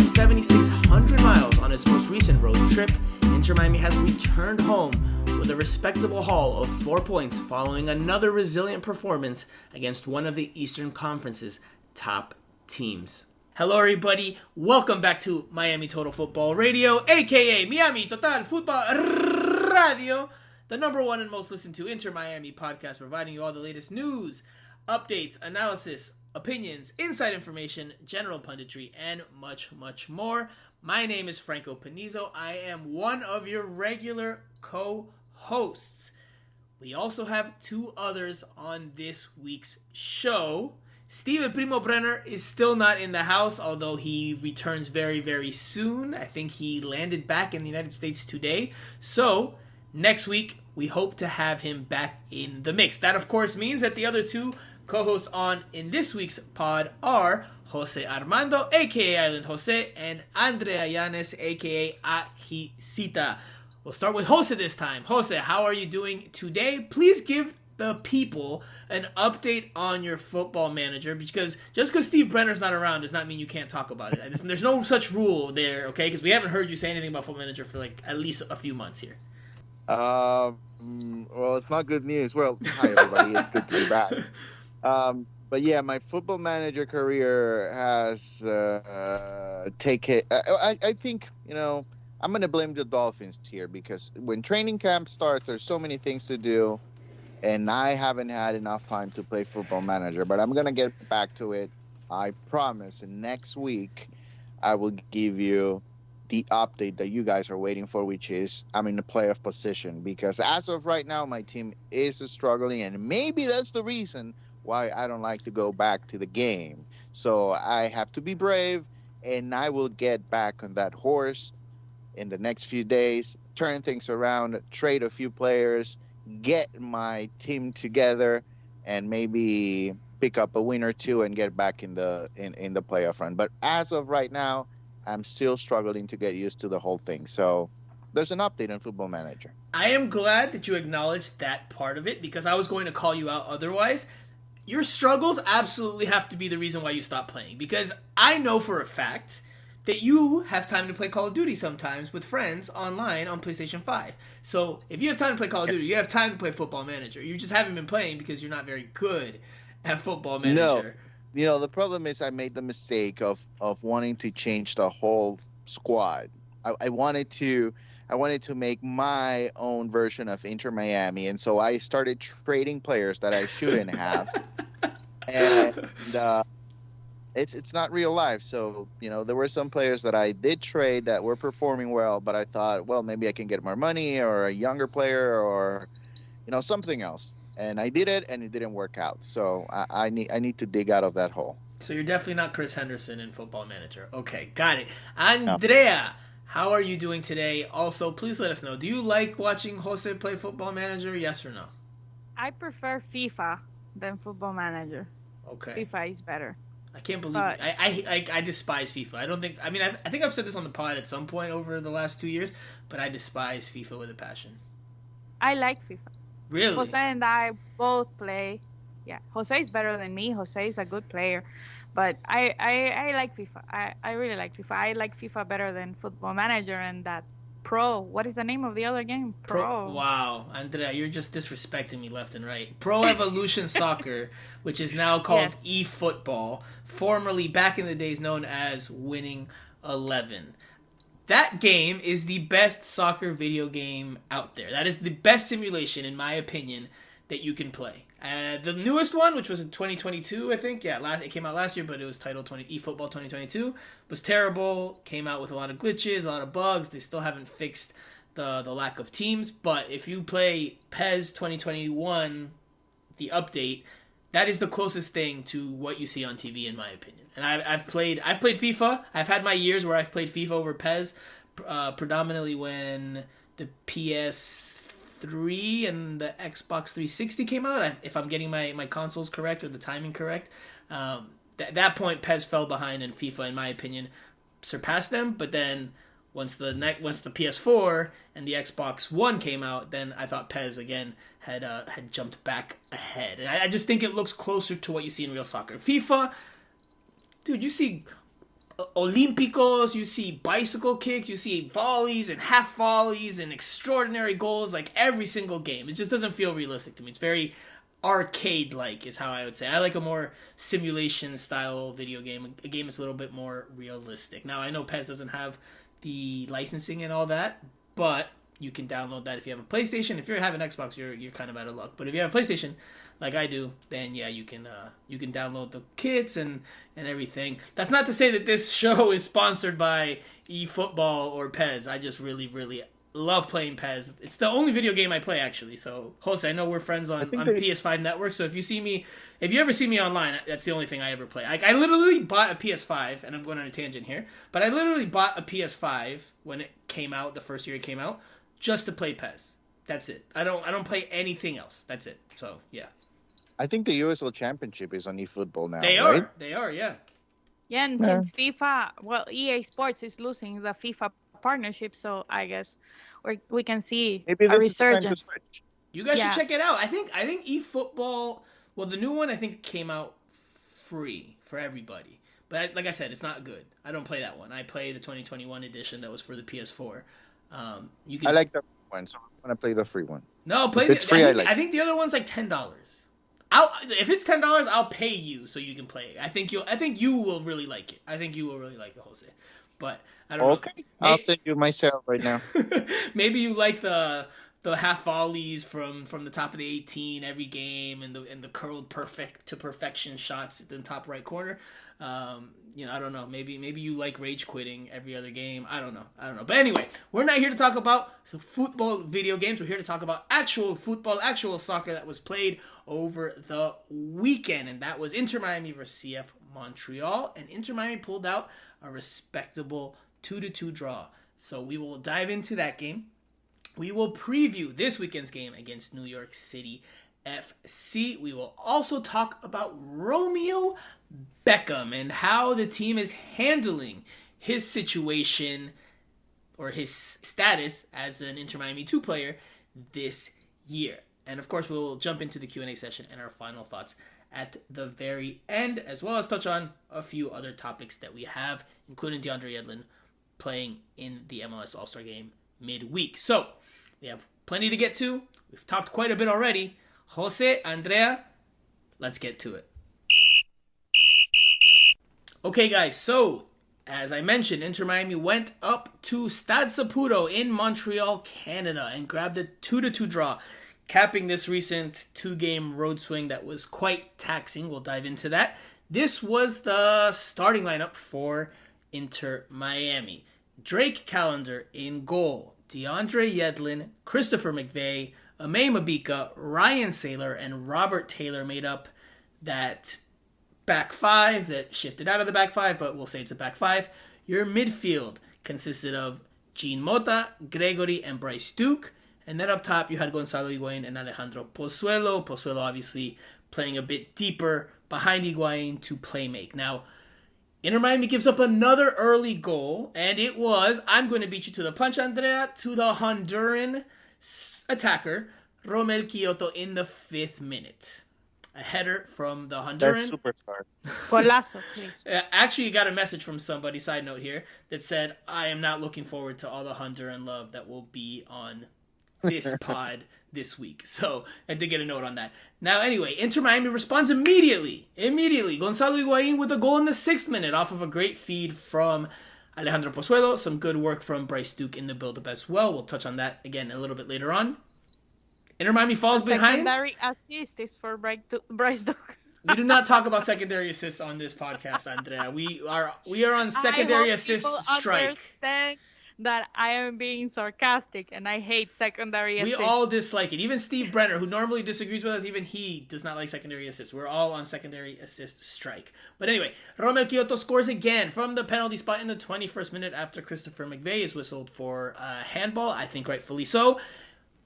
7,600 miles on its most recent road trip, Inter Miami has returned home with a respectable haul of 4 points following another resilient performance against one of the Eastern Conference's top teams. Hello everybody, welcome back to Miami Total Football Radio, aka Miami Total Football Radio, the number one and most listened to Inter Miami podcast, providing you all the latest news, updates, analysis, opinions, inside information, general punditry, and much, much more. My name is Franco Panizo. I am one of your regular co-hosts. We also have two others on this week's show. Steven Primo Brenner is still not in the house, although he returns very, very soon. I think he landed back in the United States today. So, next week, we hope to have him back in the mix. That, of course, means that the other two co-hosts on in this week's pod are Jose Armando, a.k.a. Island Jose, and Andrea Yanez, a.k.a. Ajicita. We'll start with Jose this time. Jose, how are you doing today? Please give the people an update on your football manager, because just because Steve Brenner's not around does not mean you can't talk about it. There's no such rule there, okay? Because we haven't heard you say anything about football manager for like at least a few months here. Well, it's not good news. Well, hi everybody. It's good to be back. But yeah, my football manager career has taken. I think, I'm going to blame the Dolphins here, because when training camp starts, there's so many things to do, and I haven't had enough time to play football manager. But I'm going to get back to it. I promise. And next week, I will give you the update that you guys are waiting for, which is I'm in the playoff position. Because as of right now, my team is struggling, and maybe that's the reason why I don't like to go back to the game. So I have to be brave, and I will get back on that horse in the next few days, turn things around, trade a few players, get my team together, and maybe pick up a win or two and get back in the playoff run. But as of right now, I'm still struggling to get used to the whole thing. So there's an update on Football Manager. I am glad that you acknowledged that part of it, because I was going to call you out otherwise. Your struggles absolutely have to be the reason why you stop playing, because I know for a fact that you have time to play Call of Duty sometimes with friends online on PlayStation 5. So if you have time to play Call of Duty, you have time to play Football Manager. You just haven't been playing because you're not very good at Football Manager. No, the problem is I made the mistake of wanting to change the whole squad. I wanted to make my own version of Inter Miami, and so I started trading players that I shouldn't have. And it's not real life. So, there were some players that I did trade that were performing well, but I thought, well, maybe I can get more money or a younger player or, something else. And I did it, and it didn't work out. So I need to dig out of that hole. So you're definitely not Chris Henderson in Football Manager. Okay, got it. Andrea, how are you doing today? Also, please let us know. Do you like watching Jose play Football Manager? Yes or no? I prefer FIFA than Football Manager. Okay. FIFA is better. I can't believe it. I despise FIFA. I think I've said this on the pod at some point over the last 2 years, but I despise FIFA with a passion. I like FIFA. Really? Jose and I both play. Yeah, Jose is better than me. Jose is a good player. But I like FIFA. I really like FIFA. I like FIFA better than Football Manager and that Pro. What is the name of the other game? Pro. Wow, Andrea, you're just disrespecting me left and right. Pro Evolution Soccer, which is now called eFootball, formerly back in the days known as Winning 11. That game is the best soccer video game out there. That is the best simulation, in my opinion, that you can play. The newest one, which was in 2022, I think, it came out last year, but it was titled eFootball 2022, was terrible, came out with a lot of glitches, a lot of bugs. They still haven't fixed the lack of teams, but if you play PES 2021, the update, that is the closest thing to what you see on TV, in my opinion. And I've played FIFA. I've had my years where I've played FIFA over PES, predominantly when the PS3 and the Xbox 360 came out, if I'm getting my consoles correct or the timing correct. At that point, PES fell behind, and FIFA, in my opinion, surpassed them. But then once the PS4 and the Xbox One came out, then I thought PES again had jumped back ahead. And I just think it looks closer to what you see in real soccer. FIFA, dude, you see Olímpicos, you see bicycle kicks, you see volleys and half volleys and extraordinary goals like every single game. It just doesn't feel realistic to me. It's very arcade-like is how I would say. I like a more simulation-style video game, a game that's a little bit more realistic. Now, I know PES doesn't have the licensing and all that, but you can download that if you have a PlayStation. If you have an Xbox, you're kind of out of luck. But if you have a PlayStation, like I do, then yeah, you can download the kits and everything. That's not to say that this show is sponsored by eFootball or PES. I just really, really love playing PES. It's the only video game I play, actually. So, Jose, I know we're friends on PS5 Network, so if you ever see me online, that's the only thing I ever play. I literally bought a PS5, and I'm going on a tangent here, but I literally bought a PS5 when it came out, the first year it came out, just to play PES. That's it. I don't play anything else. That's it. So, yeah. I think the USL Championship is on eFootball now, They right? are, yeah. Yeah, and since FIFA, EA Sports is losing the FIFA partnership, so I guess we can see Maybe a this is the time to resurgence. switch. You guys should check it out. I think eFootball, well, the new one I think came out free for everybody. But like I said, it's not good. I don't play that one. I play the 2021 edition that was for the PS4. I like the one, so I'm going to play the free one. No, play it's free. I think the other one's like $10. If it's $10, I'll pay you so you can play it. I think you will really like it. I think you will really like it, Jose. But I don't know. Okay, I'll send you myself right now. Maybe you like the half volleys from the top of the 18 every game and the curled perfection shots at the top right corner. I don't know. Maybe you like rage quitting every other game. I don't know. But anyway, we're not here to talk about football video games. We're here to talk about actual football, actual soccer that was played over the weekend, and that was Inter Miami versus CF Montreal, and Inter Miami pulled out a respectable 2-2 draw. So we will dive into that game. We will preview this weekend's game against New York City FC. We will also talk about Romeo Beckham and how the team is handling his situation or his status as an Inter Miami 2 player this year. And of course, we'll jump into the Q&A session and our final thoughts at the very end, as well as touch on a few other topics that we have, including DeAndre Yedlin playing in the MLS All-Star Game midweek. So, we have plenty to get to. We've talked quite a bit already. Jose, Andrea, let's get to it. Okay, guys, so as I mentioned, Inter Miami went up to Stade Saputo in Montreal, Canada, and grabbed a 2-2 draw, capping this recent 2-game road swing that was quite taxing. We'll dive into that. This was the starting lineup for Inter Miami. Drake Callender in goal. DeAndre Yedlin, Christopher McVeigh, Ame Mabika, Ryan Saylor, and Robert Taylor made up that back five that shifted out of the back five, but we'll say it's a back five. Your midfield consisted of Jean Mota, Gregory, and Bryce Duke. And then up top, you had Gonzalo Higuain and Alejandro Pozuelo. Pozuelo obviously playing a bit deeper behind Higuain to play make. Now, Inter Miami gives up another early goal, and it was, I'm going to beat you to the punch, Andrea, to the Honduran attacker, Romel Kyoto, in the 5th minute. A header from the Honduran. Superstar. Golazo, please. Actually, you got a message from somebody, side note here, that said, I am not looking forward to all the Honduran love that will be on this pod this week. So I did get a note on that. Now, anyway, Inter Miami responds immediately. Gonzalo Higuain with a goal in the 6th minute off of a great feed from Alejandro Pozuelo. Some good work from Bryce Duke in the build-up as well. We'll touch on that again a little bit later on. Inter Miami falls behind. Secondary assist is for Bryce Duke. We do not talk about secondary assists on this podcast, Andrea. We are on secondary assist strike. Understand that I am being sarcastic and I hate secondary assists. We all dislike it. Even Steve Brenner, who normally disagrees with us, even he does not like secondary assists. We're all on secondary assist strike. But anyway, Romel Kyoto scores again from the penalty spot in the 21st minute after Christopher McVeigh is whistled for a handball. I think rightfully so.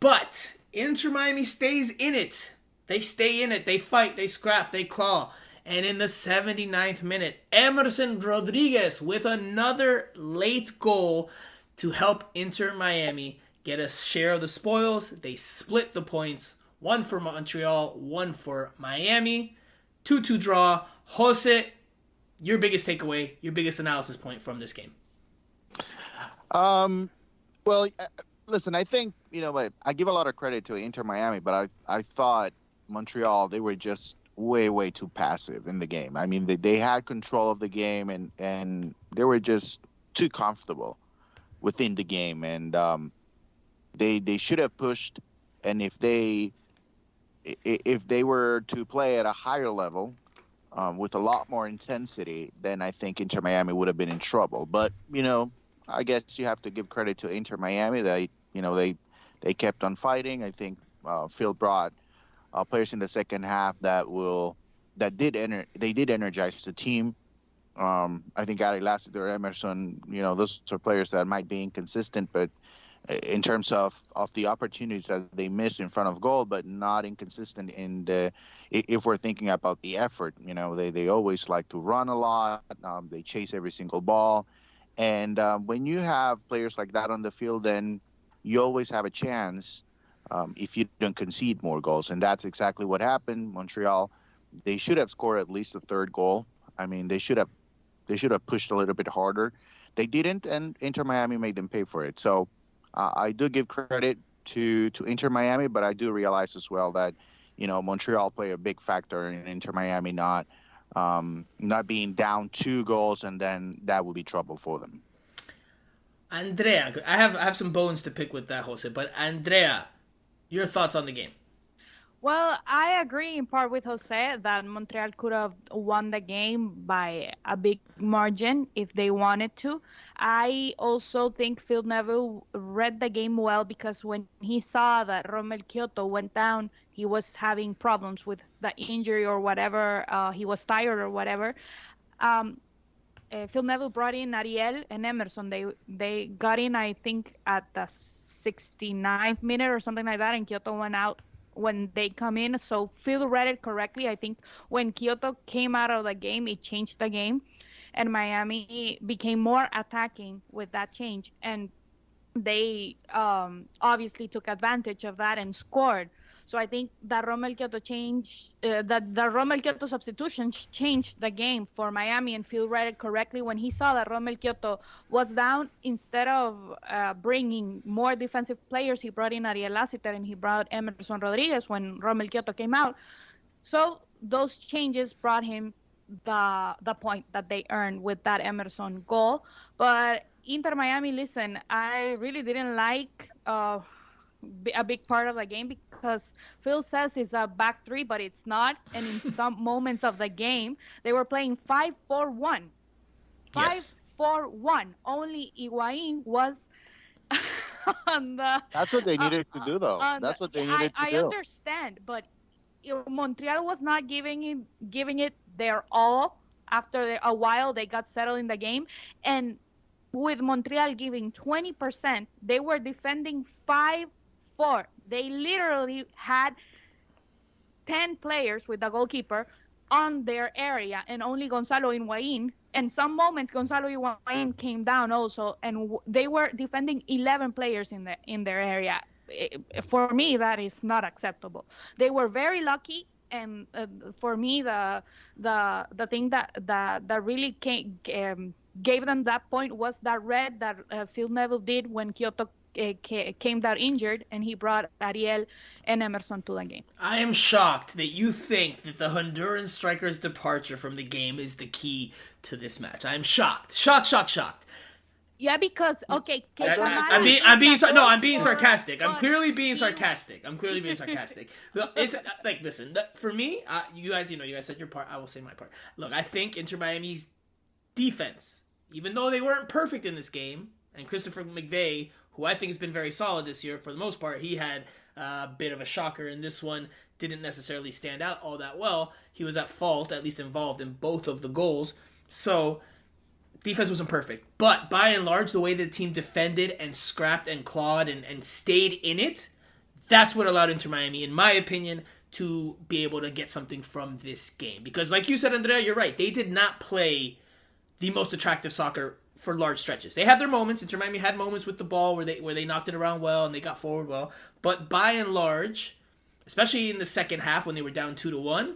But Inter Miami stays in it. They stay in it. They fight. They scrap. They claw. And in the 79th minute, Emerson Rodriguez with another late goal to help Inter Miami get a share of the spoils. They split the points. 1 for Montreal, 1 for Miami. 2-2 draw. Jose, Your biggest takeaway, your biggest analysis point from this game. Well, listen, I think, I give a lot of credit to Inter Miami, but I thought Montreal, they were just way, way too passive in the game. I mean, they had control of the game, and they were just too comfortable within the game. And they should have pushed. And if they were to play at a higher level, with a lot more intensity, then I think Inter Miami would have been in trouble. But, I guess you have to give credit to Inter Miami. They kept on fighting. I think Phil brought players in the second half they did energize the team. I think Gary Lassiter, Emerson, those are players that might be inconsistent, but in terms of the opportunities that they miss in front of goal, but not inconsistent if we're thinking about the effort. They always like to run a lot. They chase every single ball. And when you have players like that on the field, then you always have a chance if you don't concede more goals. And that's exactly what happened. Montreal, they should have scored at least a third goal. I mean, they should have pushed a little bit harder. They didn't, and Inter Miami made them pay for it. So I do give credit to Inter Miami, but I do realize as well that, Montreal play a big factor in Inter Miami not being down 2 goals, and then that would be trouble for them. Andrea, I have some bones to pick with that, Jose, but Andrea, your thoughts on the game? Well, I agree in part with Jose that Montreal could have won the game by a big margin if they wanted to. I also think Phil Neville read the game well, because when he saw that Romel Kyoto went down, he was having problems with the injury or whatever, he was tired or whatever. Phil Neville brought in Ariel and Emerson. They got in, I think, at the 69th minute or something like that, and Kyoto went out when they come in. So Phil read it correctly. I think when Kyoto came out of the game, it changed the game, and Miami became more attacking with that change, and they obviously took advantage of that and scored. So I think that Romel Kyoto the Romel Kyoto substitution changed the game for Miami, and Phil read it correctly. When he saw that Romel Kyoto was down, instead of bringing more defensive players, he brought in Ariel Lassiter and he brought Emerson Rodriguez when Romel Kyoto came out. So those changes brought him the point that they earned with that Emerson goal. But Inter Miami, listen, I really didn't like a big part of the game, because Phil says it's a back three, but it's not. And in some moments of the game, they were playing 5-4-1. 5-4-1. Only Higuain was on the... That's what they needed to do, though. That's what they needed to do. I understand, but Montreal was not giving it their all. After a while, they got settled in the game. And with Montreal giving 20%, they were defending 5-4. They literally had 10 players with the goalkeeper on their area, and only Gonzalo Higuain. And some moments Gonzalo Higuain came down also, and they were defending 11 players in their area. For me, that is not acceptable. They were very lucky, and for me, the thing that really gave them that point was that red that Phil Neville did when Kyoto came down injured, and he brought Ariel and Emerson to the game. I am shocked that you think that the Honduran striker's departure from the game is the key to this match. I am shocked. Shocked. Yeah, because okay, I'm being sarcastic. I'm clearly being sarcastic. It's like, listen, for me, you guys said your part. I will say my part. Look, I think Inter Miami's defense, even though they weren't perfect in this game, and Christopher McVeigh, who I think has been very solid this year for the most part, he had a bit of a shocker in this one. Didn't necessarily stand out all that well. He was at fault, at least involved in both of the goals. So defense wasn't perfect. But by and large, the way the team defended and scrapped and clawed and stayed in it, that's what allowed Inter Miami, in my opinion, to be able to get something from this game. Because like you said, Andrea, you're right. They did not play the most attractive soccer for large stretches. They had their moments. Inter Miami had moments with the ball where they knocked it around well and they got forward well. But by and large, especially in the second half when they were down 2-1,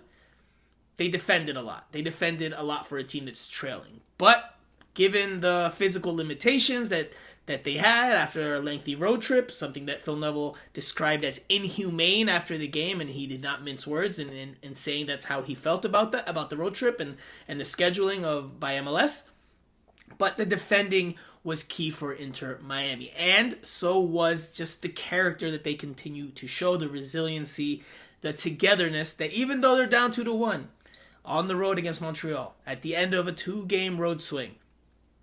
they defended a lot. They defended a lot for a team that's trailing. But given the physical limitations that they had after a lengthy road trip, something that Phil Neville described as inhumane after the game, and he did not mince words in saying that's how he felt about the road trip and the scheduling by MLS. But the defending was key for Inter Miami, and so was just the character that they continue to show, the resiliency, the togetherness, that even though they're down 2-1 on the road against Montreal, at the end of a 2-game road swing,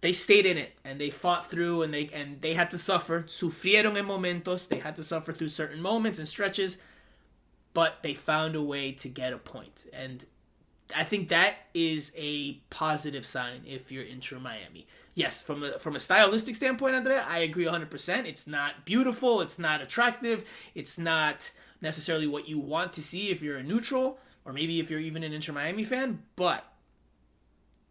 they stayed in it, and they fought through, and they had to suffer. Sufrieron en momentos. They had to suffer through certain moments and stretches, but they found a way to get a point. And I think that is a positive sign if you're Inter Miami. Yes, from a stylistic standpoint, Andrea, I agree 100%. It's not beautiful. It's not attractive. It's not necessarily what you want to see if you're a neutral, or maybe if you're even an Inter Miami fan, but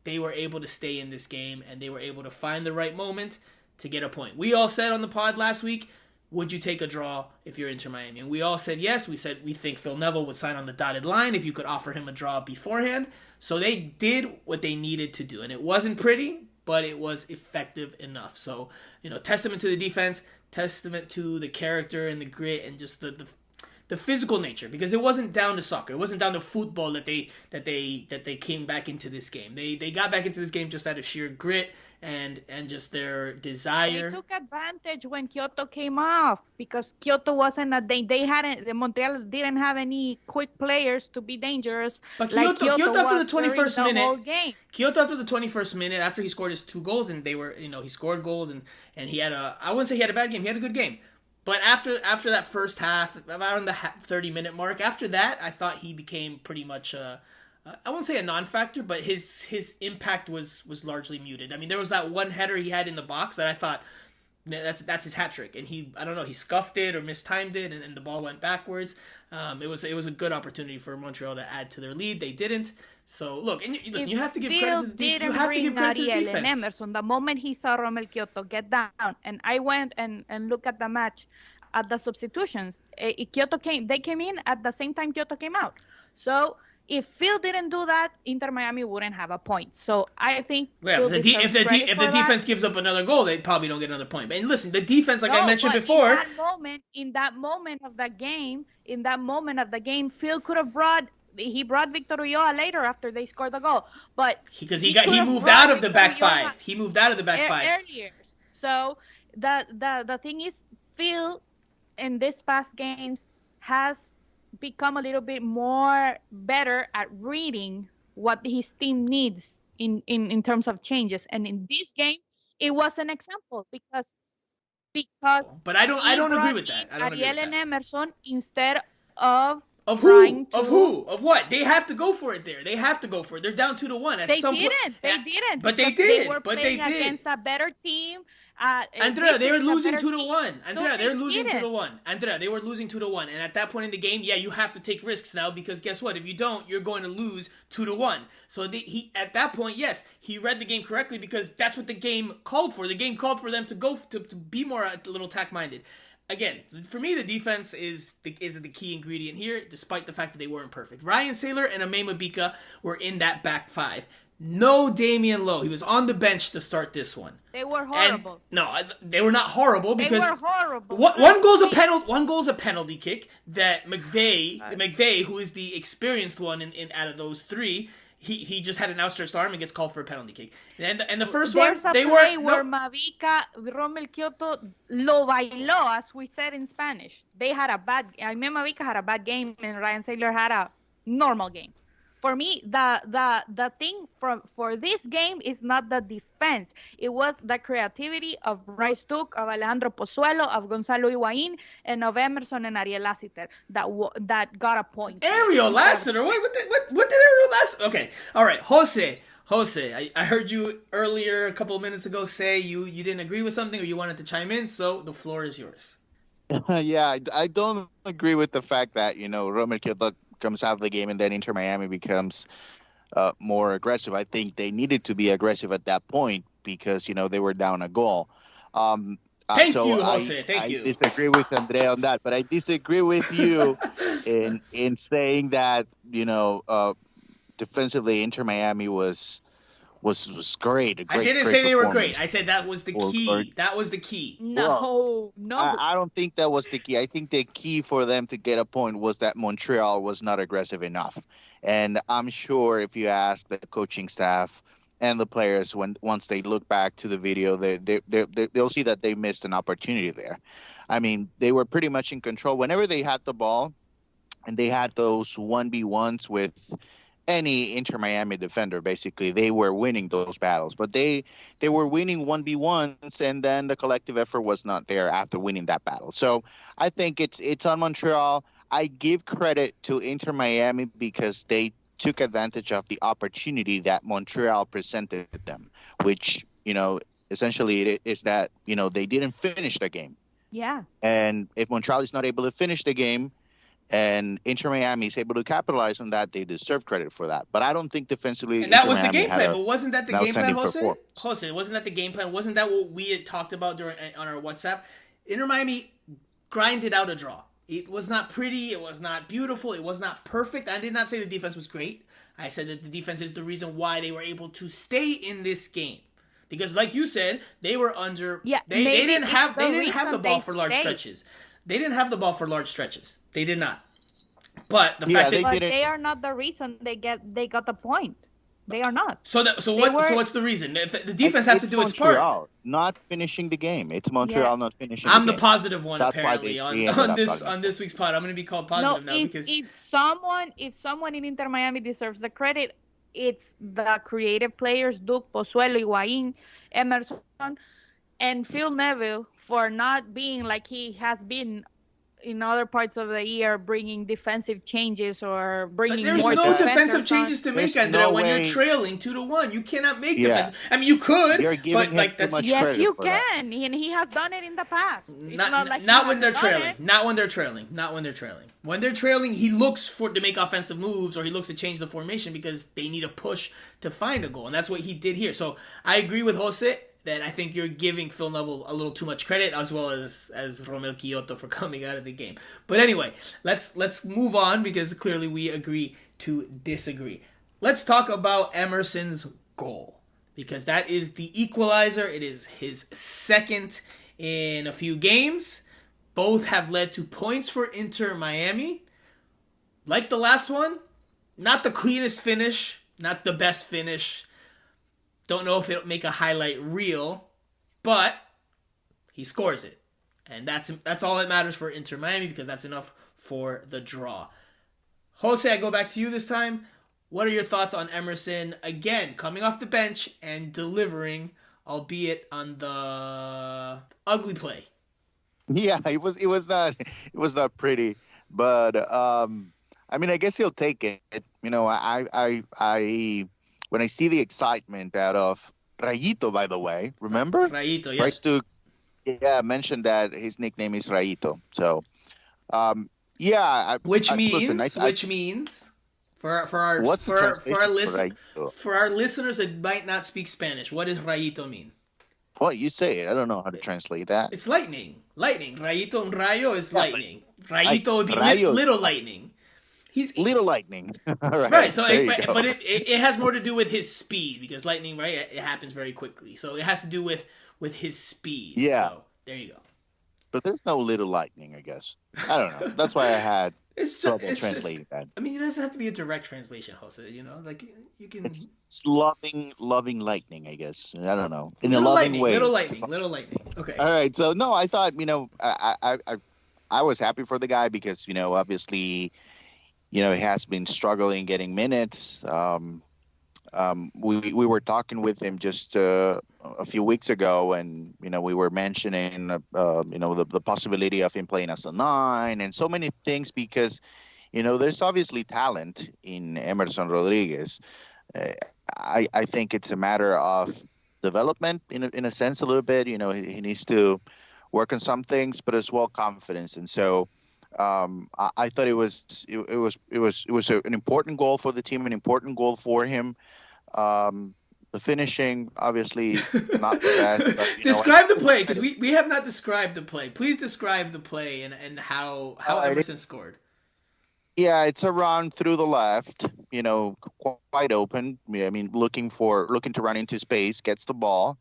they were able to stay in this game, and they were able to find the right moment to get a point. We all said on the pod last week, would you take a draw if you're Inter Miami? And we all said yes. We said we think Phil Neville would sign on the dotted line if you could offer him a draw beforehand. So they did what they needed to do. And it wasn't pretty, but it was effective enough. So, testament to the defense, testament to the character and the grit and just the physical nature, because it wasn't down to soccer. It wasn't down to football that they came back into this game. They got back into this game just out of sheer grit and just their desire. They took advantage when Kyoto came off, because Kyoto wasn't Montreal didn't have any quick players to be dangerous. But Kyoto after the 21st minute, whole game. Kyoto after the 21st minute, after he scored his 2 goals, and they were, he scored goals, and he had I wouldn't say he had a bad game. He had a good game. But after that first half, around the 30-minute mark, after that, I thought he became pretty much, I won't say a non-factor, but his impact was largely muted. I mean, there was that one header he had in the box that I thought, that's his hat trick, and he scuffed it or mistimed it, and the ball went backwards. It was a good opportunity for Montreal to add to their lead. They didn't. So look, and listen, you have to give credit to the defense. You have to give credit to the defense. And Emerson, the moment he saw Romel Kyoto get down, and I went and looked at the match, at the substitutions, they came in at the same time Kyoto came out. So if Phil didn't do that, Inter Miami wouldn't have a point. So I think if the defense gives up another goal, they probably don't get another point. And listen, the defense, I mentioned before, in that moment of the game, Phil could have brought Victor Ulloa later after they scored the goal, but because he moved out of the back five. He moved out of the back five earlier. So the thing is, Phil in these past games has become a little bit more better at reading what his team needs in terms of changes, and in this game it was an example because but I don't agree with that. Ariel and Emerson instead of who? Of what? They have to go for it there. They have to go for it. They're down 2-1 at some point. They didn't. But they did. They were playing against a better team. Andrea, they were losing 2-1. Andrea, they were losing 2-1. Andrea, they were losing 2-1. And at that point in the game, you have to take risks now, because guess what? If you don't, you're going to lose 2-1. So he at that point, yes, he read the game correctly, because that's what the game called for. The game called for them to go to be more a little attack-minded. Again, for me, the defense is the key ingredient here, despite the fact that they weren't perfect. Ryan Saylor and Ame Mabika were in that back five. No Damian Lowe. He was on the bench to start this one. They were horrible. They were not horrible, because they were horrible. One goal's a penalty kick that McVeigh, who is the experienced one in out of those three, he just had an outstretched arm and gets called for a penalty kick. And the first one, they were... There's a play where Mavica, Romel Kyoto, lo bailó, as we said in Spanish. Mavica had a bad game, and Ryan Saylor had a normal game. For me, the thing for this game is not the defense. It was the creativity of Bryce Tuck, of Alejandro Pozuelo, of Gonzalo Higuain, and of Emerson and Ariel Lassiter that got a point. Ariel Lassiter? What did Ariel Lassiter? Okay, all right, Jose, I heard you earlier a couple of minutes ago say you didn't agree with something, or you wanted to chime in, so the floor is yours. Yeah, I don't agree with the fact that, Romel Kyoto comes out of the game and then Inter Miami becomes more aggressive. I think they needed to be aggressive at that point, because, they were down a goal. Thank you, Jose. Thank you. I disagree with Andrea on that, but I disagree with you in saying that, defensively, Inter Miami was great. I didn't say they were great. I said that was the key. That was the key. No. I don't think that was the key. I think the key for them to get a point was that Montreal was not aggressive enough. And I'm sure if you ask the coaching staff and the players, once they look back to the video, they'll see that they missed an opportunity there. I mean, they were pretty much in control whenever they had the ball, and they had those 1v1s with any Inter Miami defender. Basically, they were winning those battles, but they were winning 1v1s, and then the collective effort was not there after winning that battle. So I think it's on Montreal. I give credit to Inter Miami because they took advantage of the opportunity that Montreal presented them, which, essentially it is that, they didn't finish the game. Yeah. And if Montreal is not able to finish the game, and Inter Miami is able to capitalize on that, they deserve credit for that. But I don't think defensively. And that was the game plan. But wasn't that the game plan, Jose? Performance. Jose, wasn't that the game plan? Wasn't that what we had talked about on our WhatsApp? Inter Miami grinded out a draw. It was not pretty. It was not beautiful. It was not perfect. I did not say the defense was great. I said that the defense is the reason why they were able to stay in this game. Because, like you said, they were under. Yeah, they didn't have the ball for large stretches. They didn't have the ball for large stretches. They did not. But the fact that they are not the reason they got the point. They are not. So what's the reason? The defense has to do its part. Not finishing the game. It's Montreal not finishing. I'm the game. Positive one. That's apparently on this week's pod. I'm going to be called positive now because if someone in Inter Miami deserves the credit, it's the creative players: Duke, Pozuelo, Higuaín, Emerson, and Phil Neville for not being like he has been in other parts of the year, bringing defensive changes or bringing more. There's no defensive changes to make, Andrea. When you're trailing 2-1, you cannot make defense. I mean, you could, but like that's yes, you can, and he has done it in the past. Not when they're trailing. Not when they're trailing. When they're trailing, he looks to make offensive moves or he looks to change the formation because they need a push to find a goal, and that's what he did here. So I agree with Jose that I think you're giving Phil Neville a little too much credit, as well as Romeo Kyoto for coming out of the game. But anyway, let's move on because clearly we agree to disagree. Let's talk about Emerson's goal because that is the equalizer. It is his second in a few games. Both have led to points for Inter Miami. Like the last one, not the cleanest finish, not the best finish. Don't know if it'll make a highlight reel, but he scores it. And that's all that matters for Inter Miami because that's enough for the draw. Jose, I go back to you this time. What are your thoughts on Emerson, again, coming off the bench and delivering, albeit on the ugly play? Yeah, it was not pretty, but I mean, I guess he'll take it. When I see the excitement out of Rayito, by the way, remember? Rayito, yes. Mentioned that his nickname is Rayito. So, which means for our listeners that might not speak Spanish, what does Rayito mean? Well, you say it. I don't know how to translate that. It's lightning. Rayito, un rayo is lightning. Rayito would be little lightning. He's little lightning, right? So, but it has more to do with his speed because lightning, right? It happens very quickly, so it has to do with his speed. Yeah, so, there you go. But there's no little lightning, I guess. I don't know. That's why I had trouble translating that. I mean, it doesn't have to be a direct translation, Jose. Like you can. It's loving lightning, I guess. I don't know, in a loving way. Little lightning. Okay. All right. So no, I thought I was happy for the guy because obviously. He has been struggling getting minutes. We were talking with him just a few weeks ago, and we were mentioning the possibility of him playing as a 9 and so many things because there's obviously talent in Emerson Rodriguez. I think it's a matter of development in a sense a little bit. He needs to work on some things, but as well confidence, and so. I thought it was an important goal for the team, an important goal for him. The finishing, obviously, not the best. But, describe the play because we have not described the play. Please describe the play and how Emerson scored. Yeah, it's a run through the left, quite open. Yeah, I mean, looking to run into space, gets the ball,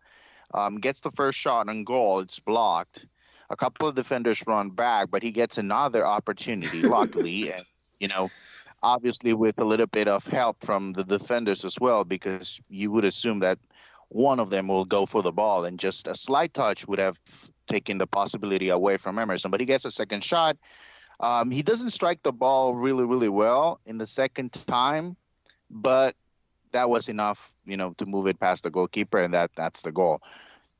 gets the first shot on goal. It's blocked. A couple of defenders run back, but he gets another opportunity, luckily, and you know, obviously with a little bit of help from the defenders as well, because you would assume that one of them will go for the ball, and just a slight touch would have taken the possibility away from Emerson. But he gets a second shot. He doesn't strike the ball really, really well in the second time, but that was enough, to move it past the goalkeeper, and that's the goal.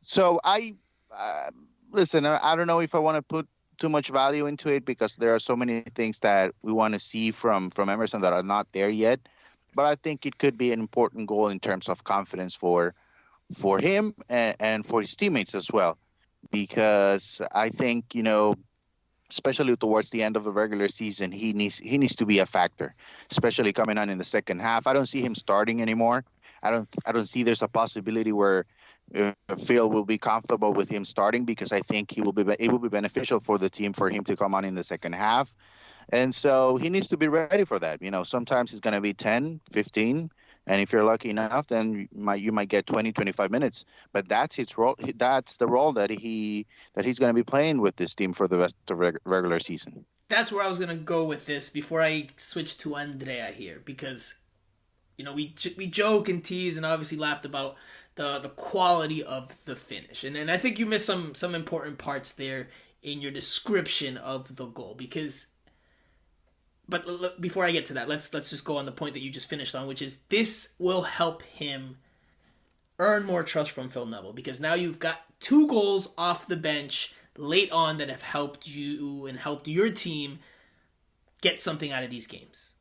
So uh, listen. I don't know if I want to put too much value into it because there are so many things that we want to see from Emerson that are not there yet. But I think it could be an important goal in terms of confidence for him and for his teammates as well, because I think especially towards the end of the regular season, he needs to be a factor, especially coming on in the second half. I don't see him starting anymore. I don't see there's a possibility where Phil will be comfortable with him starting, because I think it will be beneficial for the team for him to come on in the second half. And so he needs to be ready for that. Sometimes it's going to be 10, 15, and if you're lucky enough, then you might get 20, 25 minutes. But that's his role. That's the role that he's going to be playing with this team for the rest of the regular season. That's where I was gonna go with this before I switch to Andrea here, because we joke and tease and obviously laughed about the quality of the finish, and I think you missed some important parts there in your description of the goal, because. But before I get to that, let's just go on the point that you just finished on, which is this will help him earn more trust from Phil Neville, because now you've got 2 goals off the bench late on that have helped you and helped your team get something out of these games.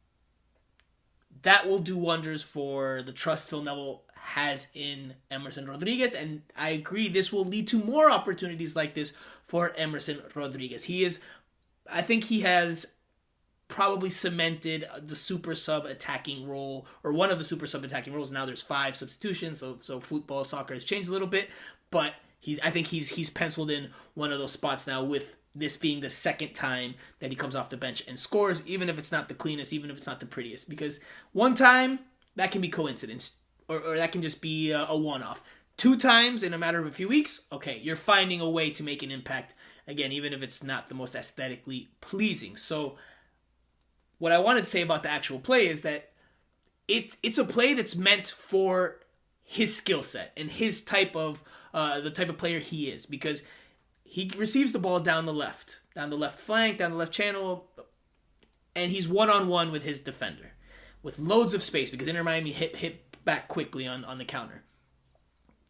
That will do wonders for the trust Phil Neville has in Emerson Rodriguez, and I agree this will lead to more opportunities like this for Emerson Rodriguez. I think he has probably cemented the super sub attacking role, or one of the super sub attacking roles. Now there's 5 substitutions, so football, soccer has changed a little bit, but I think he's penciled in one of those spots now, with this being the second time that he comes off the bench and scores, even if it's not the cleanest, even if it's not the prettiest, because one time that can be coincidence, or that can just be a one-off. 2 times in a matter of a few weeks, okay, you're finding a way to make an impact again, even if it's not the most aesthetically pleasing. So what I wanted to say about the actual play is that it's a play that's meant for his skill set and his type of the type of player he is, because he receives the ball down the left flank, down the left channel, and he's one-on-one with his defender with loads of space, because Inter Miami hit back quickly on the counter.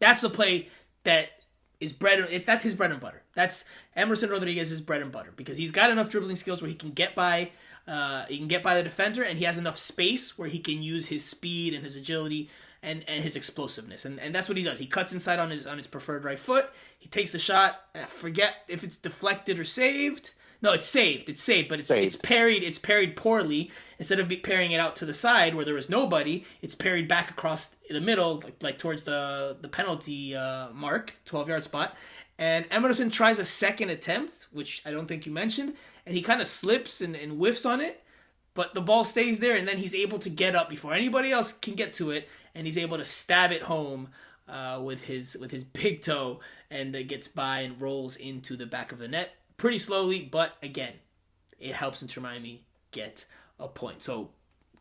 That's the play that is that's his bread and butter. That's Emerson Rodriguez's bread and butter, because he's got enough dribbling skills where he can get by the defender, and he has enough space where he can use his speed and his agility and his explosiveness, and that's what he does. He cuts inside on his preferred right foot. He takes the shot. I forget if it's deflected or saved. No, it's saved. But it's parried poorly. Instead of parrying it out to the side where there was nobody, it's parried back across the middle, like towards the penalty mark, 12-yard spot. And Emerson tries a second attempt, which I don't think you mentioned, and he kind of slips and whiffs on it, but the ball stays there, and then he's able to get up before anybody else can get to it, and he's able to stab it home with his big toe, and gets by and rolls into the back of the net pretty slowly, but again, it helps Inter Miami get a point. So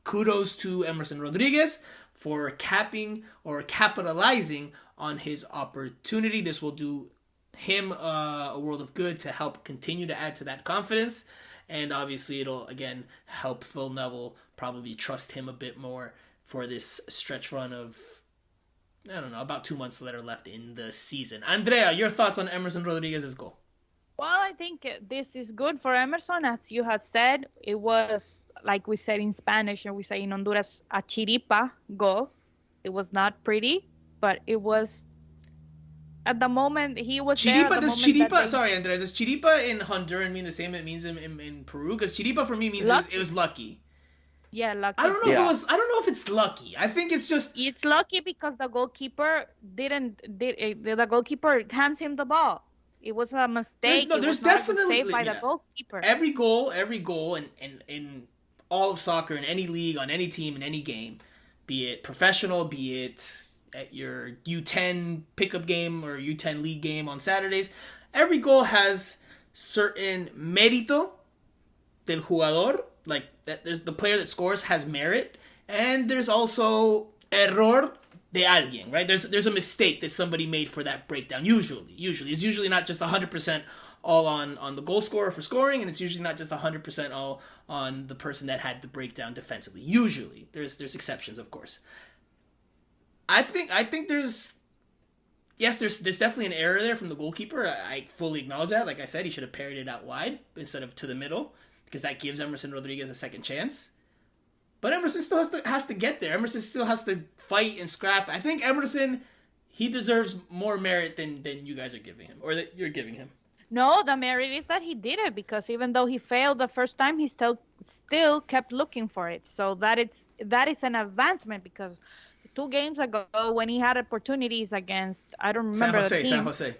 kudos to Emerson Rodriguez for capping or capitalizing on his opportunity. This will do him a world of good to help continue to add to that confidence, and obviously it'll again help Phil Neville probably trust him a bit more for this stretch run of, I don't know, about 2 months that are left in the season. Andrea, your thoughts on Emerson Rodriguez's goal? Well, I think this is good for Emerson. As you have said, it was, like we said in Spanish, and we say in Honduras, a chiripa goal. It was not pretty, but it was, at the moment, he was chiripa, there. Does chiripa, sorry, Andrea, does chiripa in Honduran mean the same it means in Peru? Because chiripa for me means it was lucky. Yeah, lucky. I don't know if it's lucky. I think it's just... It's lucky because the goalkeeper the goalkeeper hands him the ball. It was a mistake. There's definitely saved by the goalkeeper. Every goal, and all of soccer in any league, on any team, in any game, be it professional, be it at your U10 pickup game or U10 league game on Saturdays, every goal has certain mérito del jugador, like that there's the player that scores has merit, and there's also error de alguien, right? There's a mistake that somebody made for that breakdown. Usually it's usually not just 100% all on the goal scorer for scoring, and it's usually not just 100% all on the person that had the breakdown defensively. Usually there's exceptions, of course. I think there's definitely an error there from the goalkeeper. I fully acknowledge that. Like I said, he should have parried it out wide instead of to the middle, because that gives Emerson Rodriguez a second chance. But Emerson still has to get there. Emerson still has to fight and scrap. I think Emerson, he deserves more merit than you guys are giving him, or that you're giving him. No, the merit is that he did it, because even though he failed the first time, he still kept looking for it. So that is an advancement, because 2 games ago when he had opportunities against, I don't remember the team. San Jose.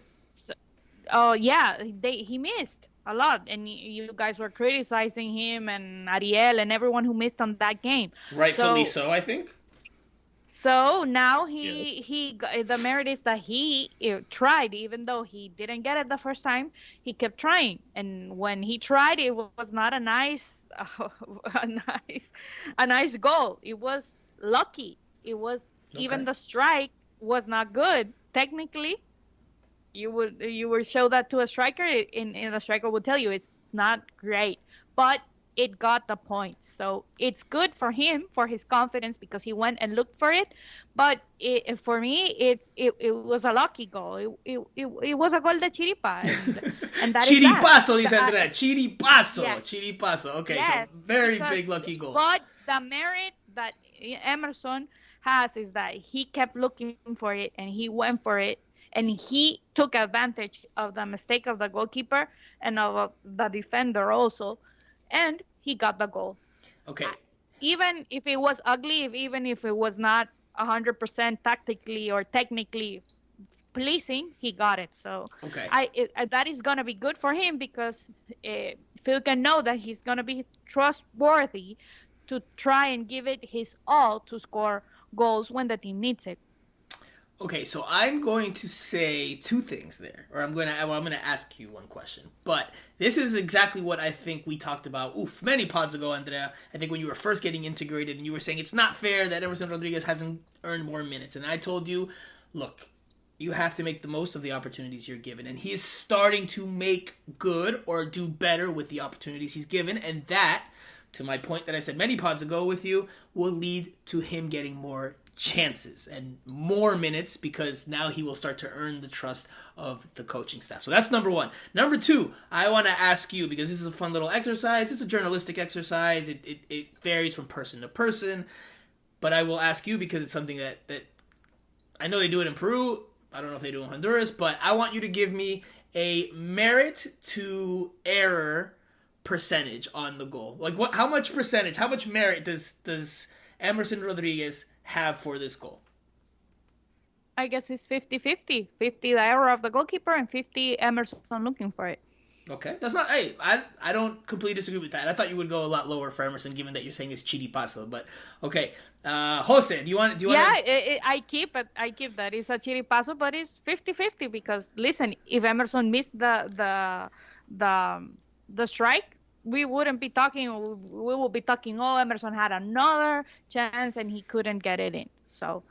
Oh yeah, he missed a lot, and you guys were criticizing him and Ariel and everyone who missed on that game. Rightfully so, I think. So now the merit is that he tried, even though he didn't get it the first time. He kept trying, and when he tried, it was not a nice goal. It was lucky. It was even the strike was not good technically. You would show that to a striker, and the striker would tell you it's not great, but it got the point. So it's good for him, for his confidence, because he went and looked for it. But for me, it was a lucky goal. It was a gol de chiripa, and that Chiripazo, is dice Andrea. Chiripazo. Yes. Chiripazo. Okay, yes, so very big lucky goal. But the merit that Emerson has is that he kept looking for it, and he went for it, and he took advantage of the mistake of the goalkeeper and of the defender also, and he got the goal. Okay. Even if it was ugly, even if it was not 100% tactically or technically pleasing, he got it. So that is going to be good for him, because Phil can know that he's going to be trustworthy to try and give it his all to score goals when the team needs it. Okay, so I'm going to say 2 things there, or I'm going to ask you one question. But this is exactly what I think we talked about many pods ago, Andrea. I think when you were first getting integrated, and you were saying it's not fair that Emerson Rodriguez hasn't earned more minutes. And I told you, look, you have to make the most of the opportunities you're given. And he is starting to make good or do better with the opportunities he's given. And that, to my point that I said many pods ago with you, will lead to him getting more chances and more minutes, because now he will start to earn the trust of the coaching staff. So that's number 1. Number 2, I want to ask you, because this is a fun little exercise. It's a journalistic exercise. It varies from person to person, but I will ask you because it's something that I know they do it in Peru. I don't know if they do it in Honduras, but I want you to give me a merit to error percentage on the goal. Like how much merit does Emerson Rodriguez have for this goal? I guess it's 50-50. 50 the error of the goalkeeper and 50 Emerson looking for it. Okay. That's not... Hey, I don't completely disagree with that. I thought you would go a lot lower for Emerson, given that you're saying it's chiripazo. But, okay. Jose, do you want to... Yeah, I keep that. It's a chiripazo, but it's 50-50, because, listen, if Emerson missed the strike, we wouldn't be talking. We will be talking, Emerson had another chance and he couldn't get it in. So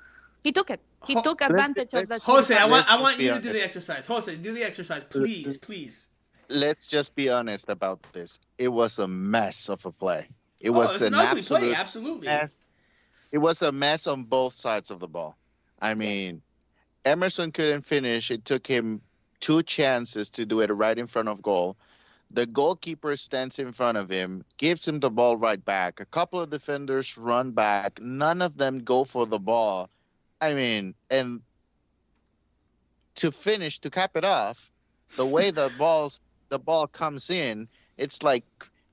he took it. He took advantage of that. Jose, I want you to do the exercise. Jose, do the exercise, please. Let's just be honest about this. It was a mess of a play. It was an ugly absolute play, absolutely. Mess. It was a mess on both sides of the ball. I mean, Emerson couldn't finish. It took him 2 chances to do it right in front of goal. The goalkeeper stands in front of him, gives him the ball right back. A couple of defenders run back. None of them go for the ball. I mean, and to cap it off, the way the ball comes in, it's like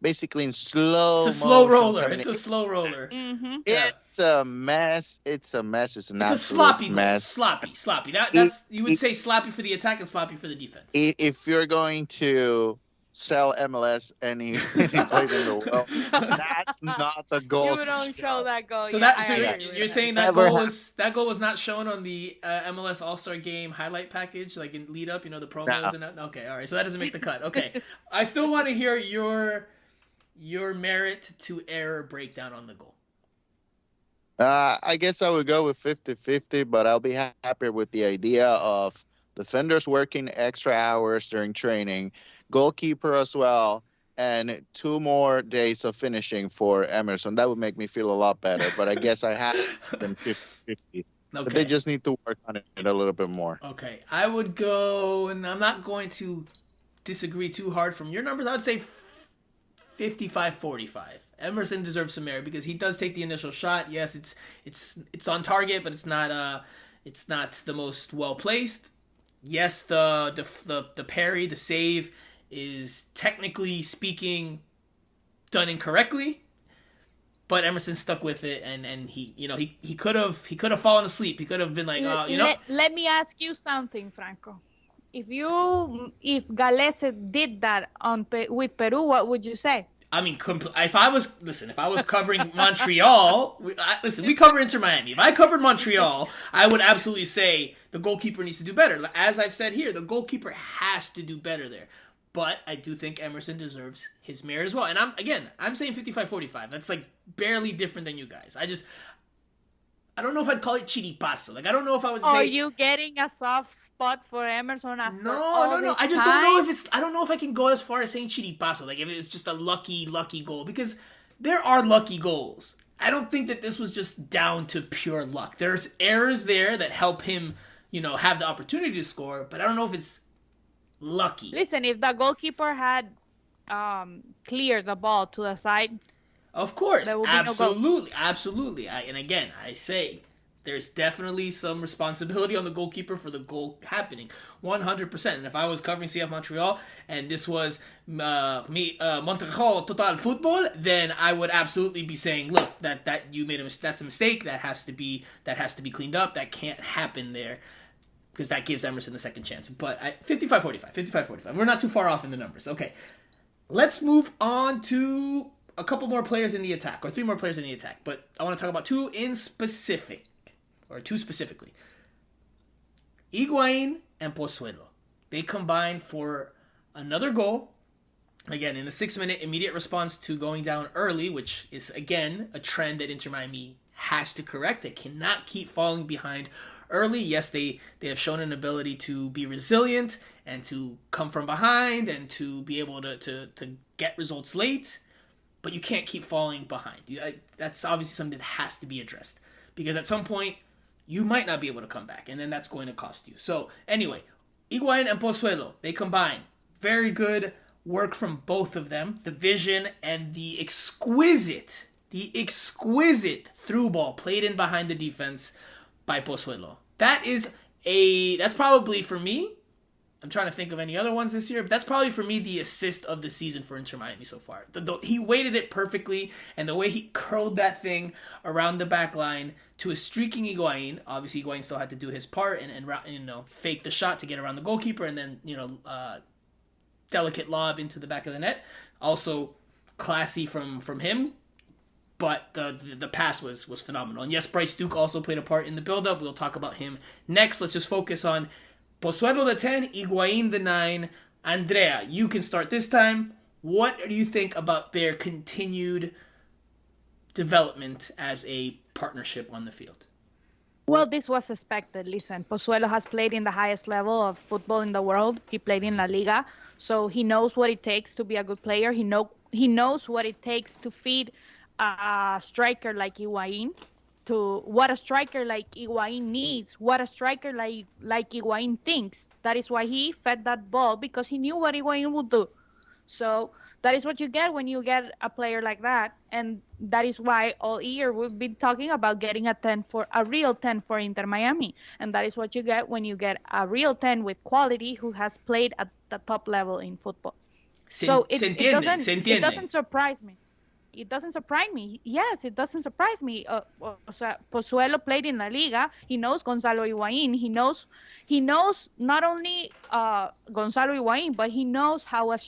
basically in slow. It's a slow roller. It's a slow roller. Mm-hmm. It's a mess. It's an absolute a sloppy mess. Sloppy. That's you would say sloppy for the attack and sloppy for the defense. If you're going to sell MLS any place in the world. That's not the goal. You don't show that goal. So Yeah, you're saying that goal was not shown on the MLS All-Star Game highlight package, like in lead up, the promos and that? Okay, all right. So that doesn't make the cut. Okay, I still want to hear your merit to error breakdown on the goal. I guess I would go with 50-50, but I'll be happier with the idea of defenders working extra hours during training, goalkeeper as well, and 2 more days of finishing for Emerson. That would make me feel a lot better, but I guess I have them 50-50. Okay. But they just need to work on it a little bit more. Okay, I would go, and I'm not going to disagree too hard from your numbers. I would say 55-45. Emerson deserves some merit because he does take the initial shot. Yes, it's on target, but it's not the most well placed. Yes, the parry, the save is technically speaking done incorrectly, but Emerson stuck with it, and he could have fallen asleep. He could have been like, Let me ask you something, Franco. If Galese did that with Peru, what would you say? I mean, if I was covering Montreal, we cover Inter Miami. If I covered Montreal, I would absolutely say the goalkeeper needs to do better. As I've said here, the goalkeeper has to do better there. But I do think Emerson deserves his merit as well. And I'm saying 55-45. That's like barely different than you guys. I don't know if I'd call it chiripazo. Like, I don't know if I would say... Are you getting a soft spot for Emerson after all No. I just don't know I don't know if I can go as far as saying chiripazo. Like, if it's just a lucky goal. Because there are lucky goals. I don't think that this was just down to pure luck. There's errors there that help him, have the opportunity to score. But I don't know if it's lucky. Listen, if the goalkeeper had cleared the ball to the side... Of course, absolutely. I say there's definitely some responsibility on the goalkeeper for the goal happening, 100%. And if I was covering CF Montreal and this was Montreal Total Futbol, then I would absolutely be saying, look, that you made that's a mistake. That has to be cleaned up. That can't happen there, because that gives Emerson the second chance. But 55-45. We're not too far off in the numbers. Okay, let's move on to a couple more players in the attack, or 3 more players in the attack, but I want to talk about 2 specifically. Higuain and Pozuelo. They combined for another goal, again, in the 6-minute immediate response to going down early, which is, again, a trend that Inter Miami has to correct. They cannot keep falling behind early. Yes, they have shown an ability to be resilient and to come from behind and to be able to get results late, but you can't keep falling behind. That's obviously something that has to be addressed, because at some point you might not be able to come back, and then that's going to cost you. So anyway, Higuain and Pozuelo, they combine. Very good work from both of them. The vision and the exquisite through ball played in behind the defense by Pozuelo. That's probably, for me, I'm trying to think of any other ones this year, but that's probably for me the assist of the season for Inter Miami so far. He weighted it perfectly, and the way he curled that thing around the back line to a streaking Higuain. Obviously, Higuain still had to do his part and fake the shot to get around the goalkeeper, and then delicate lob into the back of the net. Also classy from him, but the pass was phenomenal. And yes, Bryce Duke also played a part in the build-up. We'll talk about him next. Let's just focus on Pozuelo the 10, Higuain the 9. Andrea, you can start this time. What do you think about their continued development as a partnership on the field? Well, this was expected. Listen, Pozuelo has played in the highest level of football in the world. He played in La Liga, so he knows what it takes to be a good player. He knows what it takes to feed a striker like Higuain, to what a striker like Higuain needs, what a striker like Higuain thinks. That is why he fed that ball, because he knew what Higuain would do. So that is what you get when you get a player like that, and that is why all year we've been talking about getting a real 10 for Inter Miami, and that is what you get when you get a real 10 with quality who has played at the top level in football. It doesn't surprise me. It doesn't surprise me. Yes, it doesn't surprise me. O sea, Pozuelo played in La Liga. He knows Gonzalo Higuain. He knows not only Gonzalo Higuain, but he knows how a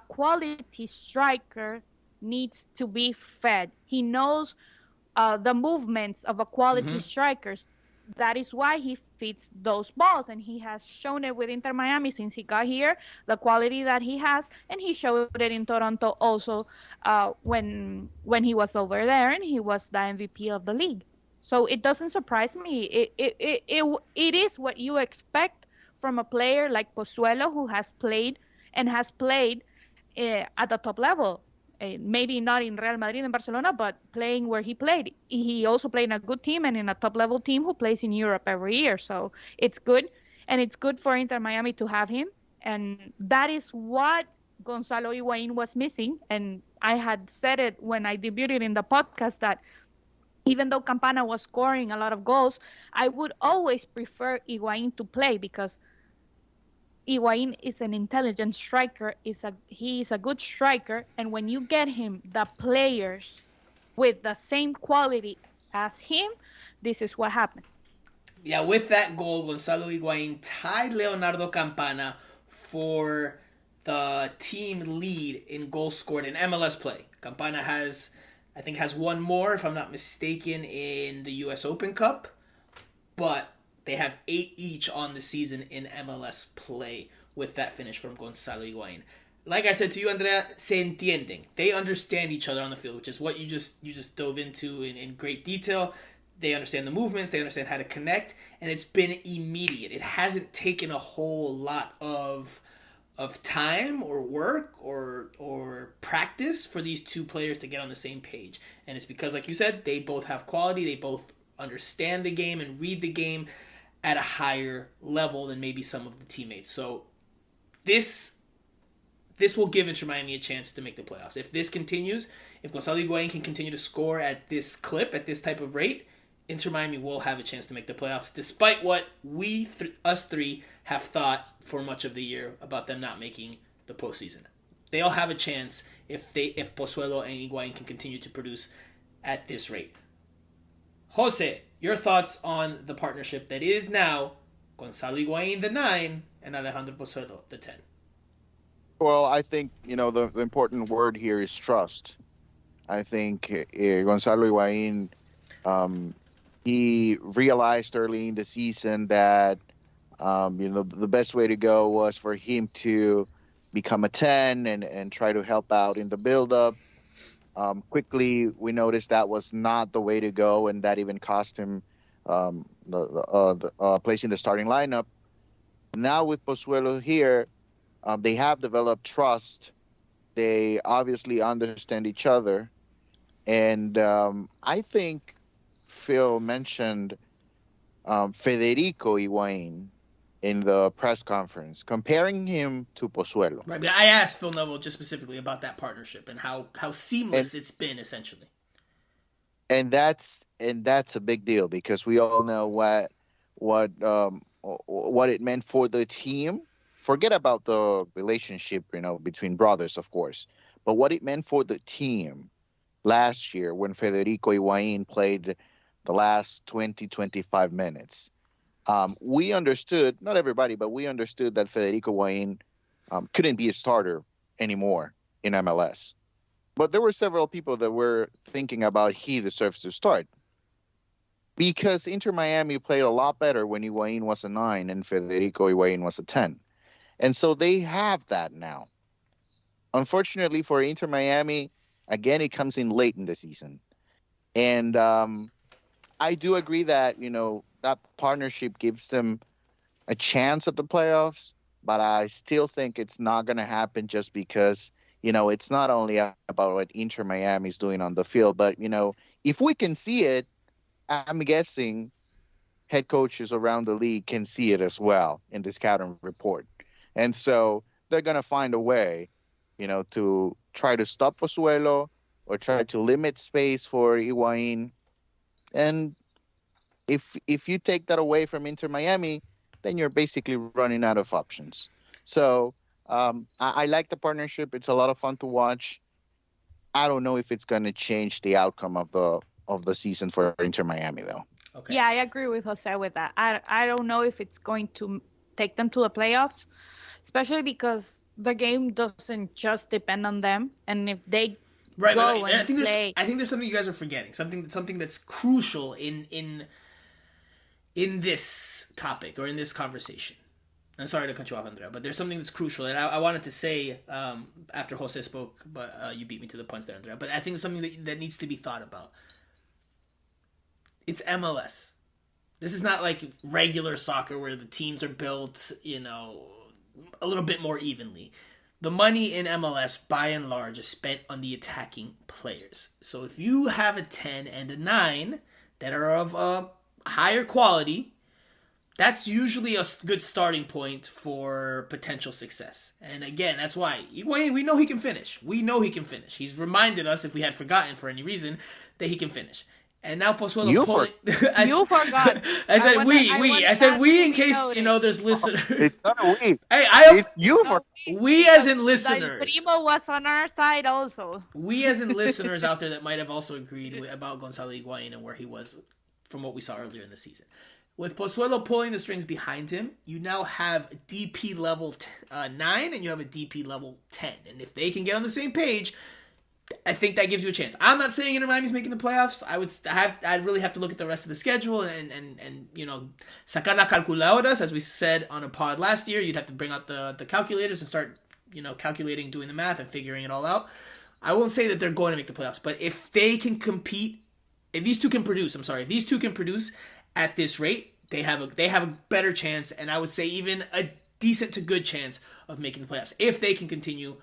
quality striker, needs to be fed. He knows the movements of a quality Mm-hmm. strikers. That is why he fits those balls, and he has shown it with Inter Miami since he got here, the quality that he has, and he showed it in Toronto also when he was over there and he was the MVP of the league. So it doesn't surprise me. It is what you expect from a player like Pozuelo, who has played at the top level. Maybe not in Real Madrid and Barcelona, but playing where he played. He also played in a good team and in a top level team who plays in Europe every year. So it's good. And it's good for Inter Miami to have him. And that is what Gonzalo Higuain was missing. And I had said it when I debuted in the podcast that even though Campana was scoring a lot of goals, I would always prefer Higuain to play because Higuain is an intelligent striker. He is a good striker, and when you get him the players with the same quality as him, this is what happens. Yeah, with that goal, Gonzalo Higuain tied Leonardo Campana for the team lead in goals scored in MLS play. Campana has one more, if I'm not mistaken, in the U.S. Open Cup, but they have 8 each on the season in MLS play with that finish from Gonzalo Higuain. Like I said to you, Andrea, se entienden. They understand each other on the field, which is what you just dove into in great detail. They understand the movements, they understand how to connect, and it's been immediate. It hasn't taken a whole lot of time or work or practice for these two players to get on the same page. And it's because, like you said, they both have quality, they both understand the game and read the game at a higher level than maybe some of the teammates. So this will give Inter Miami a chance to make the playoffs. If this continues, if Gonzalo Higuain can continue to score at this clip, at this type of rate, Inter Miami will have a chance to make the playoffs, despite what us three have thought for much of the year about them not making the postseason. They'll have a chance if Pozuelo and Higuain can continue to produce at this rate. Jose, your thoughts on the partnership that is now Gonzalo Higuain, the 9, and Alejandro Pozuelo, the 10? Well, I think, the important word here is trust. I think Gonzalo Higuain, he realized early in the season that, the best way to go was for him to become a 10 and try to help out in the build-up. Quickly, we noticed that was not the way to go, and that even cost him the place in the starting lineup. Now with Pozuelo here, they have developed trust. They obviously understand each other. And I think Phil mentioned Federico Higuain in the press conference, comparing him to Pozuelo. Right, but I asked Phil Neville just specifically about that partnership and how seamless it's been, essentially. And that's a big deal because we all know what it meant for the team. Forget about the relationship, between brothers, of course, but what it meant for the team last year when Federico Higuain played the last 20, 25 minutes. We understood, not everybody, but we understood that Federico Higuain couldn't be a starter anymore in MLS. But there were several people that were thinking about he deserves to start. Because Inter Miami played a lot better when Higuain was a 9 and Federico Higuain was a 10. And so they have that now. Unfortunately for Inter Miami, again, it comes in late in the season. And I do agree that, that partnership gives them a chance at the playoffs, but I still think it's not going to happen just because, it's not only about what Inter Miami is doing on the field, but, if we can see it, I'm guessing head coaches around the league can see it as well in the scouting report. And so they're going to find a way, to try to stop Pozuelo or try to limit space for Higuain. And if you take that away from Inter Miami, then you're basically running out of options. So I like the partnership. It's a lot of fun to watch. I don't know if it's going to change the outcome of the season for Inter Miami, though. Okay. Yeah, I agree with Jose with that. I don't know if it's going to take them to the playoffs, especially because the game doesn't just depend on them. And if they Right. go I and think play, there's something you guys are forgetting. Something that's crucial in this topic or in this conversation. I'm sorry to cut you off, Andrea, but there's something that's crucial, and I wanted to say after Jose spoke, but you beat me to the punch there, Andrea. But I think it's something that needs to be thought about. It's MLS. This is not like regular soccer where the teams are built, a little bit more evenly. The money in MLS, by and large, is spent on the attacking players. So if you have a 10 and a 9 that are of a higher quality, that's usually a good starting point for potential success. And again, that's why we know he can finish. He's reminded us, if we had forgotten for any reason, that he can finish. And now Pozuelo you forgot. I said I said we in case there's listeners. It's not a we. Hey, it's you for we as in listeners. Primo was on our side also. We as in listeners out there that might have also agreed about Gonzalo Higuain and where he was from what we saw earlier in the season. With Pozuelo pulling the strings behind him, you now have a DP level 9 and you have a DP level 10. And if they can get on the same page, I think that gives you a chance. I'm not saying Inter Miami's making the playoffs. I'd really have to look at the rest of the schedule and sacar las calculadoras, as we said on a pod last year. You'd have to bring out the calculators and start, calculating, doing the math and figuring it all out. I won't say that they're going to make the playoffs, but if they can compete, if these two can produce at this rate, they have a better chance, and I would say even a decent to good chance of making the playoffs if they can continue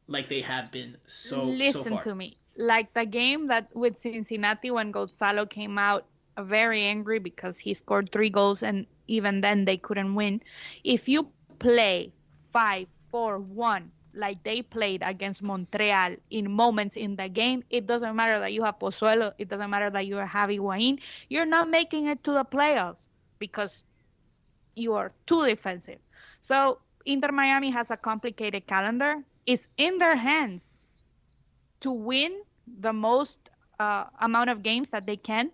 like they have been so far. Listen to me. Like the game that with Cincinnati when Gonzalo came out very angry because he scored 3 goals and even then they couldn't win. If you play 5-4-1 like they played against Montreal in moments in the game, it doesn't matter that you have Pozuelo, it doesn't matter that you have Higuain, you're not making it to the playoffs because you are too defensive. So Inter Miami has a complicated calendar. It's in their hands to win the most amount of games that they can.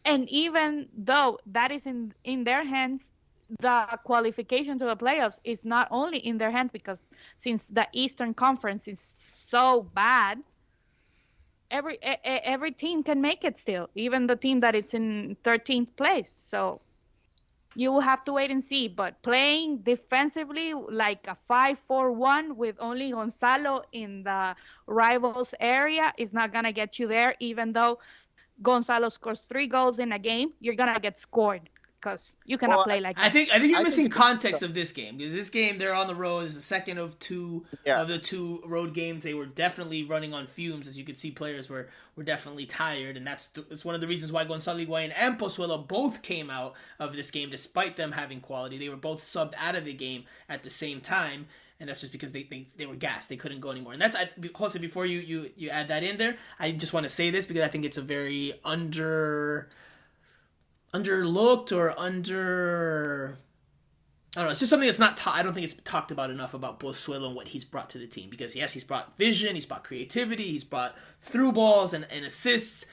And even though that is in their hands, the qualification to the playoffs is not only in their hands because since the Eastern Conference is so bad, every team can make it still, even the team that is in 13th place. So you will have to wait and see. But playing defensively like a 5-4-1 with only Gonzalo in the rivals area is not going to get you there. Even though Gonzalo scores 3 goals in a game, you're going to get scored because you cannot play like that. I think you're missing context of this game. Because this game, they're on the road. It's the second of the 2 road games. They were definitely running on fumes. As you could see, players were definitely tired. And that's one of the reasons why Gonzalo Higuain and Pozuelo both came out of this game despite them having quality. They were both subbed out of the game at the same time. And that's just because they were gassed. They couldn't go anymore. And that's, Jose, before you add that in there, I just want to say this because I think it's a very underlooked or I don't know, it's just something that's not I don't think it's talked about enough about Pozuelo and what he's brought to the team. Because yes, he's brought vision, he's brought creativity, he's brought through balls and assists,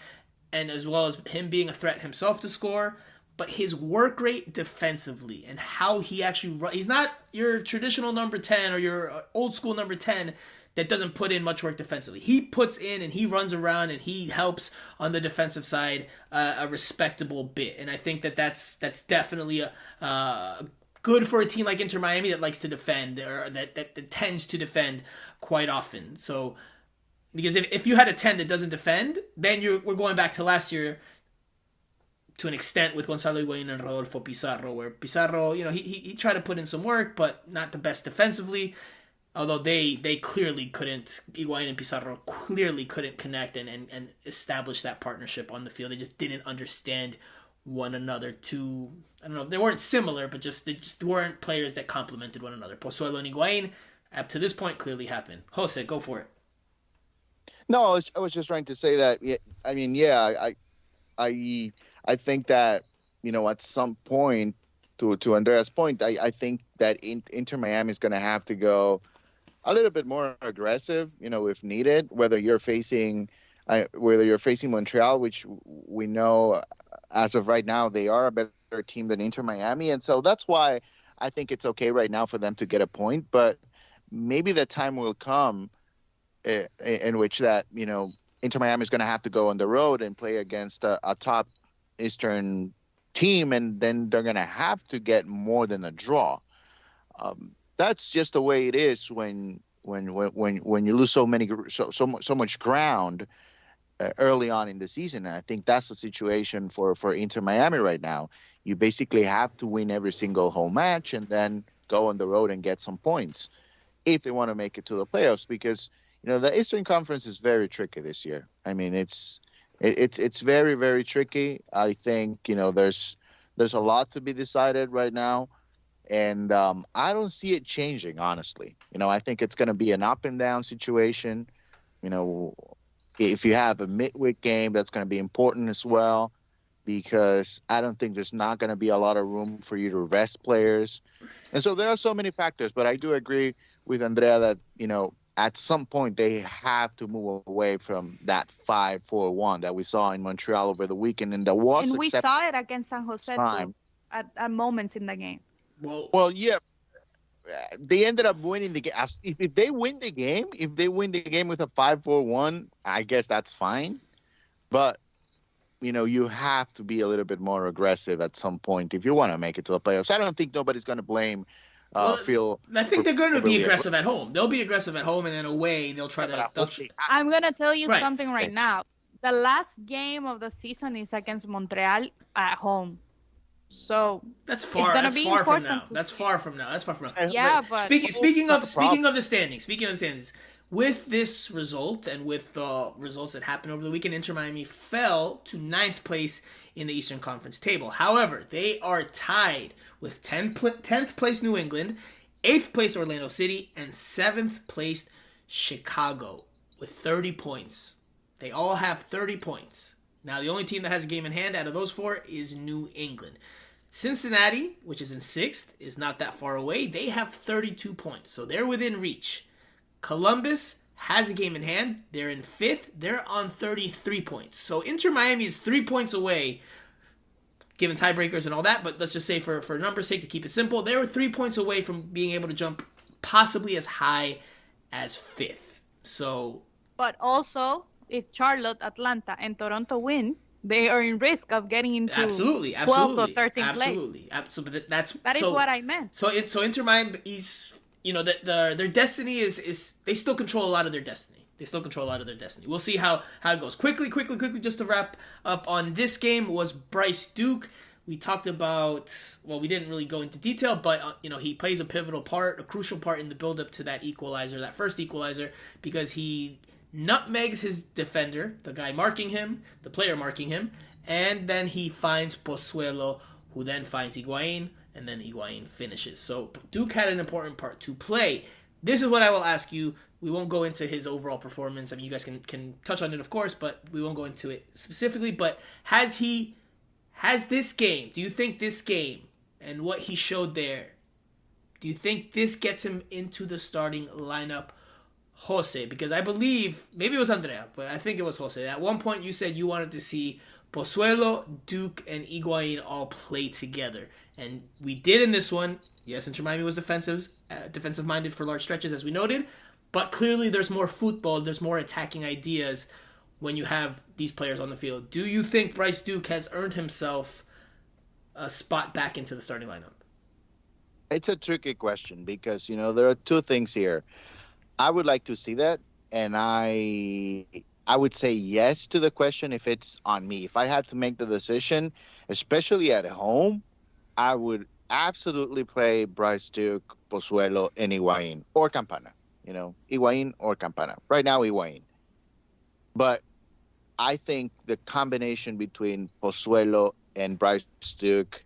and as well as him being a threat himself to score. But his work rate defensively and how he actually he's not your traditional number 10 or your old school number 10 that doesn't put in much work defensively. He puts in and he runs around and he helps on the defensive side a respectable bit. And I think that's definitely good for a team like Inter Miami that likes to defend or that tends to defend quite often. So because if you had a 10 that doesn't defend, then we're going back to last year to an extent with Gonzalo Higuain and Rodolfo Pizarro, where Pizarro, he tried to put in some work, but not the best defensively. Although they clearly couldn't, Higuain and Pizarro clearly couldn't connect and establish that partnership on the field. They just didn't understand one another too. I don't know, they weren't similar, but they just weren't players that complemented one another. Pozuelo and Higuain, up to this point, clearly happened. Jose, go for it. No, I was just trying to say that, I think that, at some point, to Andrea's point, I think that Inter Miami is going to have to go a little bit more aggressive, if needed. Whether you're facing Montreal, which we know as of right now they are a better team than Inter Miami, and so that's why I think it's okay right now for them to get a point. But maybe the time will come in which that Inter Miami is going to have to go on the road and play against a top Eastern team, and then they're going to have to get more than a draw. That's just the way it is when you lose so much ground early on in the season. And I think that's the situation for Inter Miami right now. You basically have to win every single home match and then go on the road and get some points if they want to make it to the playoffs, because the Eastern Conference is very tricky this year. I mean, it's very, very tricky. I think there's a lot to be decided right now, and I don't see it changing, honestly. I think it's going to be an up and down situation. If you have a midweek game, that's going to be important as well, because I don't think there's not going to be a lot of room for you to rest players. And so there are so many factors, but I do agree with Andrea that, at some point they have to move away from that 5-4-1 that we saw in Montreal over the weekend. And we saw it against San Jose too, at moments in the game. Well, yeah. They ended up winning the game. If they win the game with a 5-4-1, I guess that's fine. But you have to be a little bit more aggressive at some point if you want to make it to the playoffs. I don't think nobody's going to blame Phil. I think they're going to be aggressive at home. They'll be aggressive at home, and then away they'll try to. I'm going to tell you something right now. The last game of the season is against Montreal at home. So that's far. That's far from now. That's far from now. Yeah, but speaking of the standings, with this result and with the results that happened over the weekend, Inter Miami fell to 9th place in the Eastern Conference table. However, they are tied with 10th place New England, 8th place Orlando City, and 7th place Chicago with 30 points. They all have 30 points. Now, the only team that has a game in hand out of those 4 is New England. Cincinnati, which is in 6th, is not that far away. They have 32 points, so they're within reach. Columbus has a game in hand. They're in 5th. They're on 33 points. So Inter Miami is 3 points away, given tiebreakers and all that, but let's just say for numbers' sake, to keep it simple, they were 3 points away from being able to jump possibly as high as 5th. So, but also, if Charlotte, Atlanta, and Toronto win, they are in risk of getting into 12th or 13th place. Absolutely. That is what I meant. So Inter Miami is, their destiny is they still control a lot of their destiny. We'll see how it goes. Quickly, just to wrap up on this game was Bryce Duke. We talked about, we didn't really go into detail, but he plays a pivotal part, a crucial part in the build-up to that equalizer, that first equalizer, because he nutmegs his defender, the guy marking him, the player marking him, and then he finds Pozuelo, who then finds Higuain, and then Higuain finishes. So Duke had an important part to play. This is what I will ask you. We won't go into his overall performance. I mean, you guys can touch on it, of course, but we won't go into it specifically. But has this game, do you think this game and what he showed there, do you think this gets him into the starting lineup, Jose? Because I believe, maybe it was Andrea, but I think it was Jose. At one point you said you wanted to see Pozuelo, Duke, and Higuain all play together. And we did in this one. Yes, Inter Miami was defensive-minded for large stretches, as we noted. But clearly there's more football, there's more attacking ideas when you have these players on the field. Do you think Bryce Duke has earned himself a spot back into the starting lineup? It's a tricky question because, there are two things here. I would like to see that, and I would say yes to the question if it's on me. If I had to make the decision, especially at home, I would absolutely play Bryce Duke, Pozuelo, and Higuain, or Campana. Higuain or Campana. Right now, Higuain. But I think the combination between Pozuelo and Bryce Duke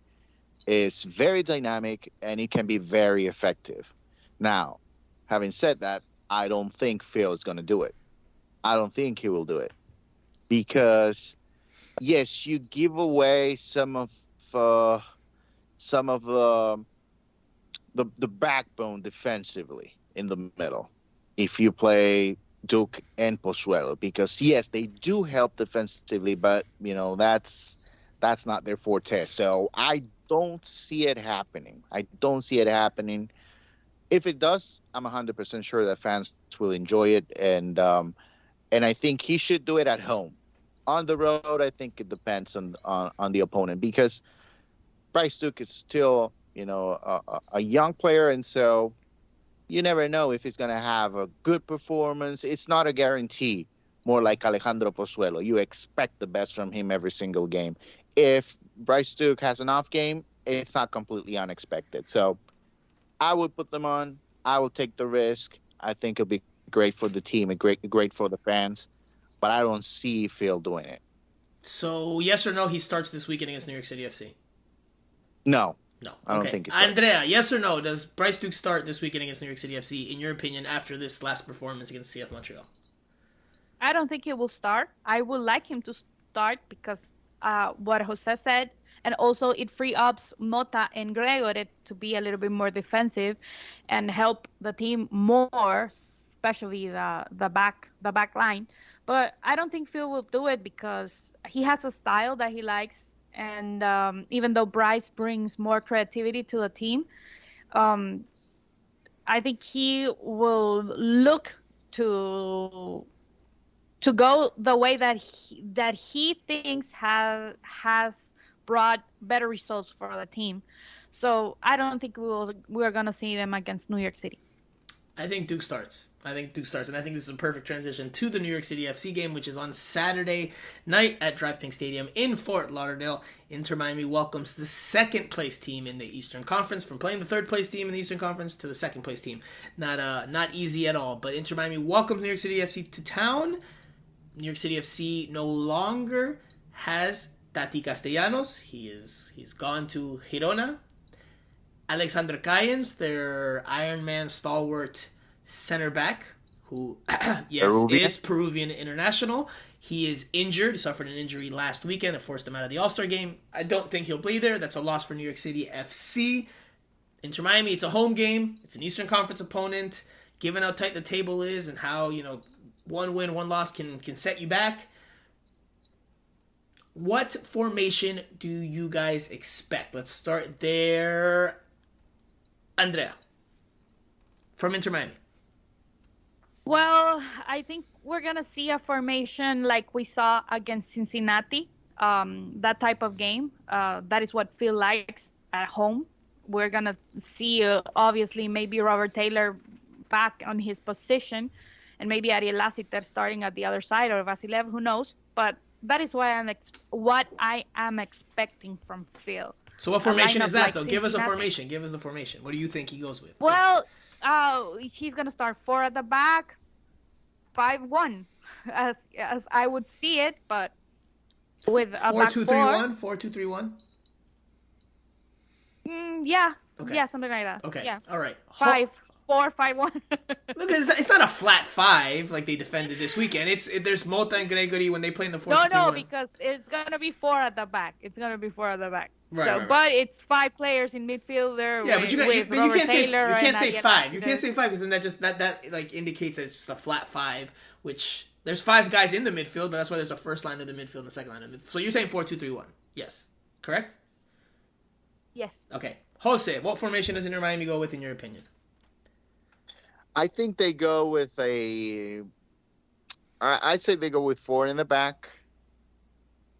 is very dynamic, and it can be very effective. Now, having said that, I don't think Phil is going to do it. I don't think he will do it. Because, yes, you give away some of the backbone defensively in the middle. if you play Duke and Pozuelo, because yes, they do help defensively, but that's not their forte. So I don't see it happening. I don't see it happening. If it does, I'm 100% sure that fans will enjoy it, and I think he should do it at home. On the road, I think it depends on the opponent, because Bryce Duke is still a young player, and so you never know if he's going to have a good performance. It's not a guarantee. More like Alejandro Pozuelo, you expect the best from him every single game. If Bryce Duke has an off game, it's not completely unexpected. So I would put them on. I will take the risk. I think it'll be great for the team and great for the fans. But I don't see Phil doing it. So, yes or no, he starts this weekend against New York City FC? No. No. I don't think he starts. Andrea, yes or no, does Bryce Duke start this weekend against New York City FC, in your opinion, after this last performance against CF Montreal? I don't think he will start. I would like him to start because what Jose said, and also it free ups Mota and Gregory to be a little bit more defensive and help the team more, especially the back line. But I don't think Phil will do it because he has a style that he likes, and even though Bryce brings more creativity to the team, I think he will look to go the way that he thinks has brought better results for the team. So I don't think we're gonna see them against New York City. I think Duke starts. And I think this is a perfect transition to the New York City FC game, which is on Saturday night at Drive Pink Stadium in Fort Lauderdale. Inter Miami welcomes the second-place team in the Eastern Conference, from playing the third-place team in the Eastern Conference to the second-place team. Not easy at all, but Inter Miami welcomes New York City FC to town. New York City FC no longer has Tati Castellanos. He's gone to Girona. Alexander Cayens, their Iron Man stalwart center back, who is Peruvian international. He is injured. He suffered an injury last weekend that forced him out of the All-Star game. I don't think he'll be there. That's a loss for New York City FC. Inter Miami, it's a home game. It's an Eastern Conference opponent. Given how tight the table is and how, one win, one loss can set you back. What formation do you guys expect? Let's start there. Andrea, from Inter Miami. Well, I think we're going to see a formation like we saw against Cincinnati, that type of game. That is what Phil likes at home. We're going to see, obviously, maybe Robert Taylor back on his position, and maybe Ariel Lassiter starting at the other side, or Vasilev, who knows. But that is what I am expecting from Phil. So what formation is that, though? Give us a formation. Give us the formation. What do you think he goes with? Well, he's going to start 4 at the back, 5-1, as I would see it, but with a 4-2-3-1? 4-2-3-1? Yeah. Okay. Yeah, something like that. Okay. Yeah. All right. 5-4-5-1. Look, it's not a flat 5 like they defended this weekend. There's Mota and Gregory when they play in the 4-2-3-1. No, because it's gonna be 4 at the back. Right. But it's 5 players in midfield there. Yeah, but you can't say 5. You can't say 5 because then that like indicates that it's just a flat 5. Which there's 5 guys in the midfield, but that's why there's a first line of the midfield and a second line of the midfield. So you're saying 4-2-3-1? Yes, correct? Yes. Okay, Jose, what formation does Inter Miami go with in your opinion? I think they go with I'd say they go with 4 in the back.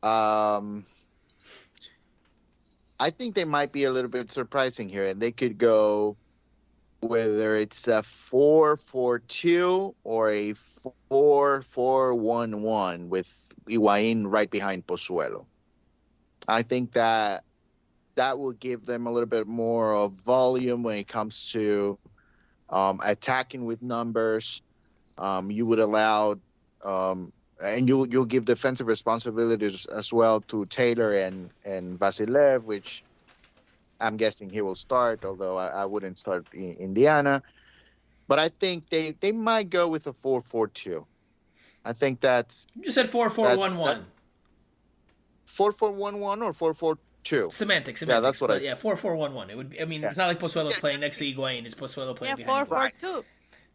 I think they might be a little bit surprising here, and they could go whether it's a 4-4-2 or a 4-4-1-1 with Higuain right behind Pozuelo. I think that will give them a little bit more of volume when it comes to attacking with numbers. You would allow and you'll give defensive responsibilities as well to Taylor and Vasilev, which I'm guessing he will start, although I wouldn't start Indiana. But I think they might go with a 4-4-2. I think that's... You said 4-4-1-1. 4-4-1-1 or 4-4-2? Semantics. Yeah, that's what 4-4-1-1. It would. It's not like Pozuelo's playing next to Higuain. It's Pozuelo playing behind. 4-4-2.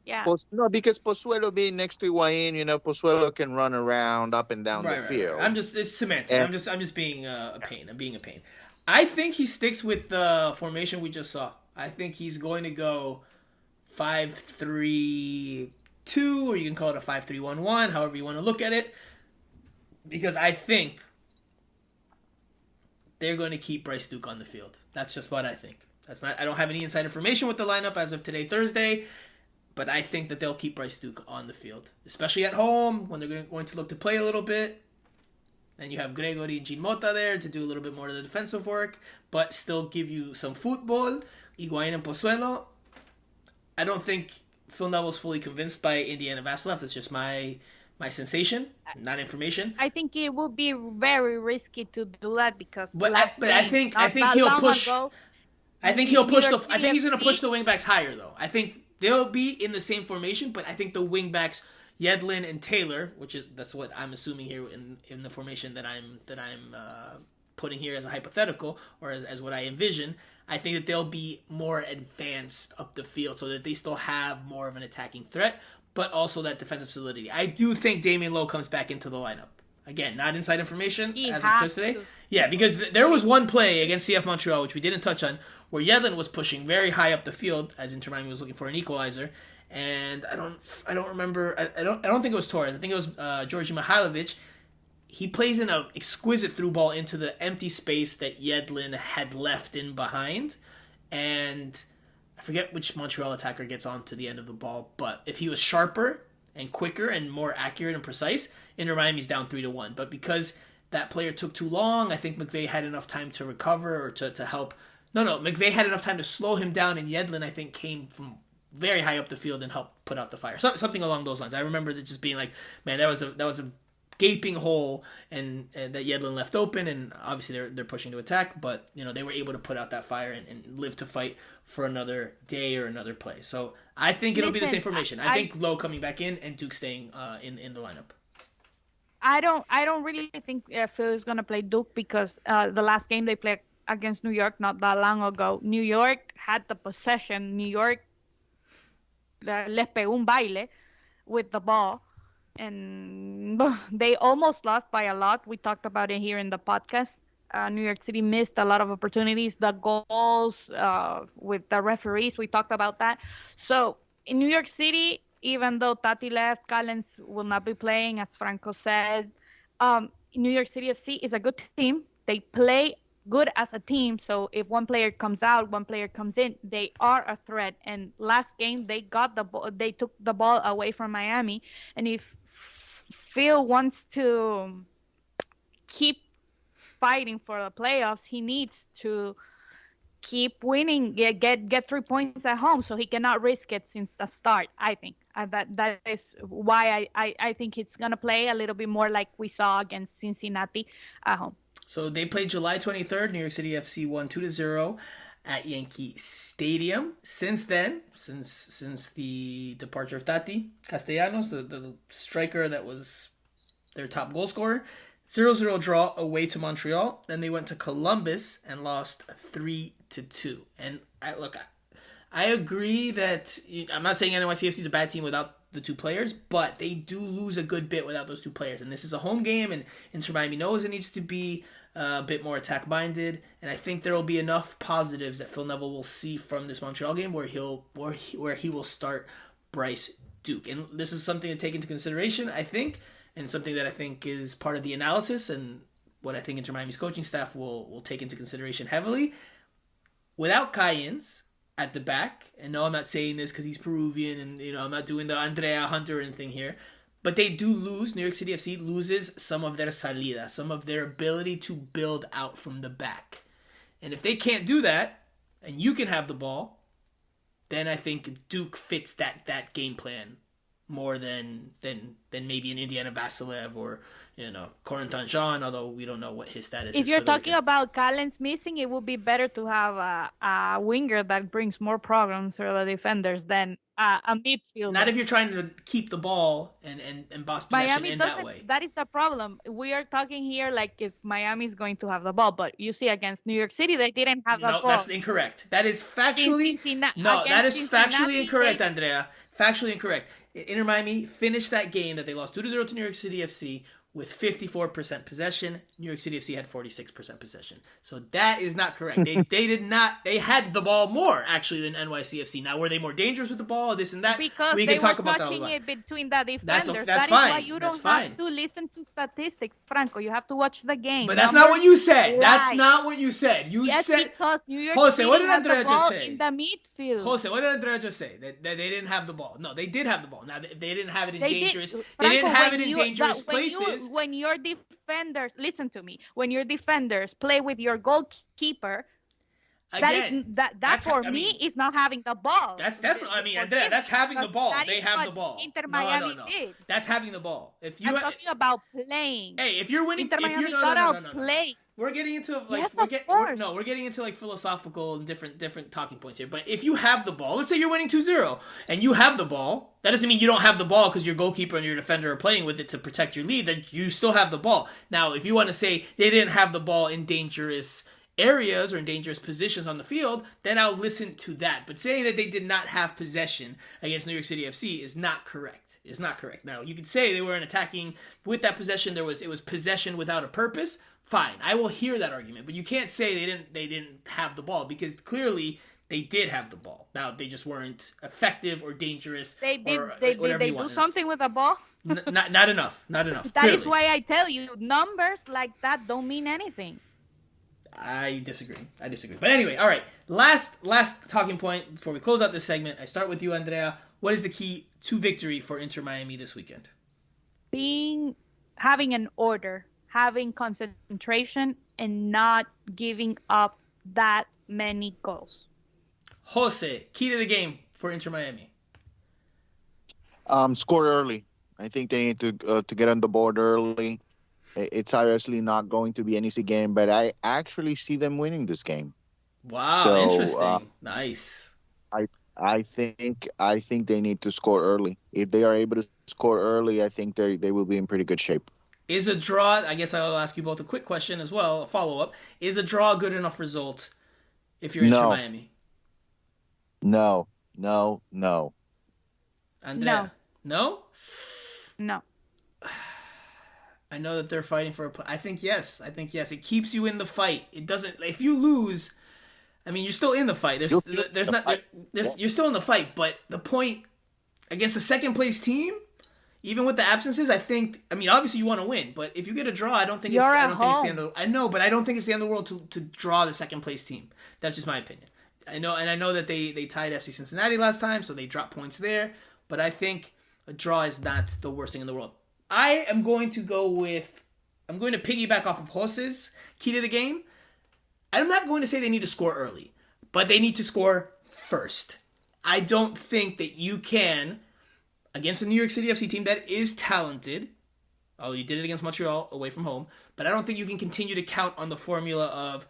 Yeah. No, because Pozuelo being next to Higuain, Pozuelo can run around up and down the field. It's semantic. And I'm just being a pain. I'm being a pain. I think he sticks with the formation we just saw. I think he's going to go 5-3-2, or you can call it a 5-3-1-1, however you want to look at it. Because I think they're going to keep Bryce Duke on the field. That's just what I think. I don't have any inside information with the lineup as of today, Thursday, but I think that they'll keep Bryce Duke on the field, especially at home when they're going to look to play a little bit. And you have Gregory and Jean Mota there to do a little bit more of the defensive work, but still give you some Futbol, Higuain and Pozuelo. I don't think Phil Neville's fully convinced by Indiana Vassilev. That's just my sensation, not information. I think it would be very risky to do that because. I think he'll push. I think he'll push the. I think he's going to push the wingbacks higher though. I think they'll be in the same formation, but I think the wingbacks Yedlin and Taylor, that's what I'm assuming here in the formation that I'm putting here as a hypothetical or as what I envision. I think that they'll be more advanced up the field so that they still have more of an attacking threat, but also that defensive solidity. I do think Damian Lowe comes back into the lineup. Again, not inside information as of today. Yeah, because there was one play against CF Montreal, which we didn't touch on, where Yedlin was pushing very high up the field as Inter Miami was looking for an equalizer. And I don't remember. I don't think it was Torres. I think it was Georgi Mihailovic. He plays an exquisite through ball into the empty space that Yedlin had left in behind, and I forget which Montreal attacker gets onto the end of the ball. But if he was sharper and quicker and more accurate and precise, Inter Miami's down 3-1. But because that player took too long, I think McVay had enough time to recover or to help. No, McVay had enough time to slow him down, and Yedlin I think came from very high up the field and helped put out the fire. Something along those lines. I remember it just being like, man, that was a gaping hole and that Yedlin left open, and obviously they're pushing to attack, but they were able to put out that fire and live to fight for another day or another play. So I think it'll be the same formation. I think Lowe coming back in and Duke staying in the lineup. I don't really think Phil is gonna play Duke because the last game they played against New York not that long ago, New York had the possession. New York les pegó un baile with the ball, and they almost lost by a lot. We talked about it here in the podcast. New York City missed a lot of opportunities. The goals with the referees, we talked about that. So in New York City, even though Tati left, Callens will not be playing, as Franco said. New York City FC is a good team. They play good as a team. So if one player comes out, one player comes in, they are a threat. And last game they got the ball, they took the ball away from Miami. And if Phil wants to keep fighting for the playoffs, he needs to keep winning, get 3 points at home, so he cannot risk it since the start. I think that is why I think it's gonna play a little bit more like we saw against Cincinnati at home. So they played July 23rd. New York City FC won 2-0 at Yankee Stadium. Since then, since the departure of Tati Castellanos, the striker that was their top goal scorer, 0-0 draw away to Montreal. Then they went to Columbus and lost 3-2. And I agree that I'm not saying NYCFC is a bad team without the two players, but they do lose a good bit without those two players. And this is a home game, and Inter Miami knows it needs to be a bit more attack-minded. And I think there will be enough positives that Phil Neville will see from this Montreal game where he will start Bryce Duke. And this is something to take into consideration, I think, and something that I think is part of the analysis and what I think Inter Miami's coaching staff will take into consideration heavily. Without Callens at the back, and no, I'm not saying this because he's Peruvian, and I'm not doing the Andrea Hunter or anything here, but they do lose. New York City FC loses some of their salida, some of their ability to build out from the back. And if they can't do that, and you can have the ball, then I think Duke fits that game plan more than maybe an Indiana Vassilev or Corentin Jean, although we don't know what his status is. If you're talking about Callens missing, it would be better to have a winger that brings more problems for the defenders than a midfielder. Not if you're trying to keep the ball and boss possession Miami in doesn't. that way. That is the problem. We are talking here like if Miami is going to have the ball, but you see against New York City they didn't have the No, ball. that's incorrect. That is factually No, that is factually Cincinnati, incorrect, Andrea. Factually incorrect. Inter Miami finished that game that they lost 2-0 to New York City FC with 54% possession. New York City FC had 46% possession. So that is not correct. They did not. They had the ball more actually than NYCFC. Now were they more dangerous with the ball? This and that. Because we they can talk were about touching that. it between the defenders. That's that fine. Is why you That's don't fine. have to listen to statistics, Franco. You have to watch the game. But that's not what you said. That's lie. not what you said. You said because New York Jose, City what did had Andrea the ball just say? in the midfield. Jose, what did Andrea just say? That they didn't have the ball. No, they did have the ball. Now they didn't have it in dangerous. They didn't have it in dangerous places. When your defenders, listen to me. When your defenders play with your goalkeeper, Again, that for me is not having the ball. That's definitely. I mean, Andrea, that's having the ball. They have the ball. Inter Miami no. did. That's having the ball. If you I'm talking about playing. Hey, if you're winning, Inter if Miami you're got no. play. We're getting into like Yes, we're getting into like philosophical and different talking points here. But if you have the ball, let's say you're winning 2-0 and you have the ball, that doesn't mean you don't have the ball because your goalkeeper and your defender are playing with it to protect your lead. That you still have the ball. Now, if you want to say they didn't have the ball in dangerous areas or in dangerous positions on the field, then I'll listen to that. But saying that they did not have possession against New York City FC is not correct. It's not correct. Now, you could say they weren't attacking with that possession. It was possession without a purpose. Fine, I will hear that argument, but you can't say they didn't have the ball because clearly they did have the ball. Now they just weren't effective or dangerous. They did. They do something with the ball. Not enough. Not enough. That is why I tell you, numbers like that don't mean anything. I disagree. But anyway, all right. Last talking point before we close out this segment. I start with you, Andrea. What is the key to victory for Inter Miami this weekend? Having an order. Having concentration and not giving up that many goals. Jose, key to the game for Inter Miami. Score early. I think they need to get on the board early. It's obviously not going to be an easy game, but I actually see them winning this game. Wow, so, interesting. Nice. I think they need to score early. If they are able to score early, I think they will be in pretty good shape. Is a draw, I guess I'll ask you both a quick question as well, a follow-up. Is a draw a good enough result if you're Inter Miami? No. Andrea? No? No. I know that they're fighting for I think yes. It keeps you in the fight. It doesn't, if you lose, I mean, you're still in the fight. You're still in the fight, but the point against the second place team, even with the absences, I mean, obviously you want to win, but if you get a draw, I don't think it's the end of the world to draw the second place team. That's just my opinion. I know that they tied FC Cincinnati last time, so they dropped points there, but I think a draw is not the worst thing in the world. I'm going to piggyback off of Jose's key to the game. I'm not going to say they need to score early, but they need to score first. I don't think that you can, against a New York City FC team that is talented, although you did it against Montreal away from home, but I don't think you can continue to count on the formula of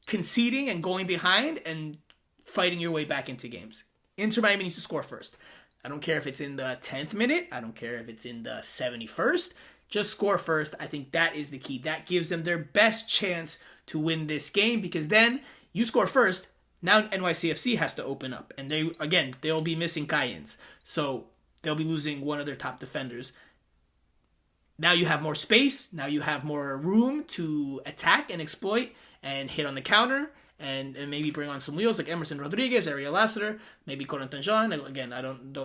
conceding and going behind and fighting your way back into games. Inter Miami needs to score first. I don't care if it's in the 10th minute. I don't care if it's in the 71st. Just score first. I think that is the key. That gives them their best chance to win this game because then you score first. Now NYCFC has to open up. And they'll be missing Cayens. So they'll be losing one of their top defenders. Now you have more space. Now you have more room to attack and exploit and hit on the counter and maybe bring on some wheels like Emerson Rodriguez, Ariel Lassiter, maybe Corentin Jean. Again,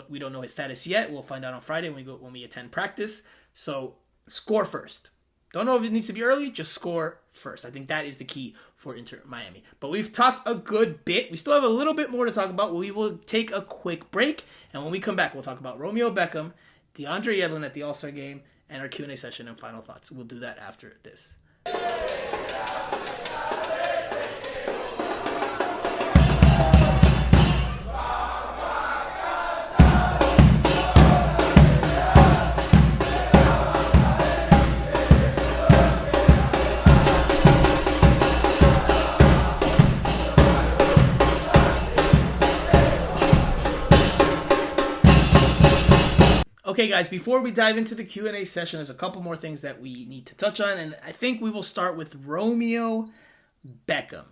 we don't know his status yet. We'll find out on Friday when we attend practice. So score first. Don't know if it needs to be early. Just score first. I think that is the key for Inter Miami. But we've talked a good bit. We still have a little bit more to talk about. We will take a quick break. And when we come back, we'll talk about Romeo Beckham, DeAndre Yedlin at the All-Star Game, and our Q&A session and final thoughts. We'll do that after this. Okay, guys, before we dive into the Q&A session, there's a couple more things that we need to touch on, and I think we will start with Romeo Beckham,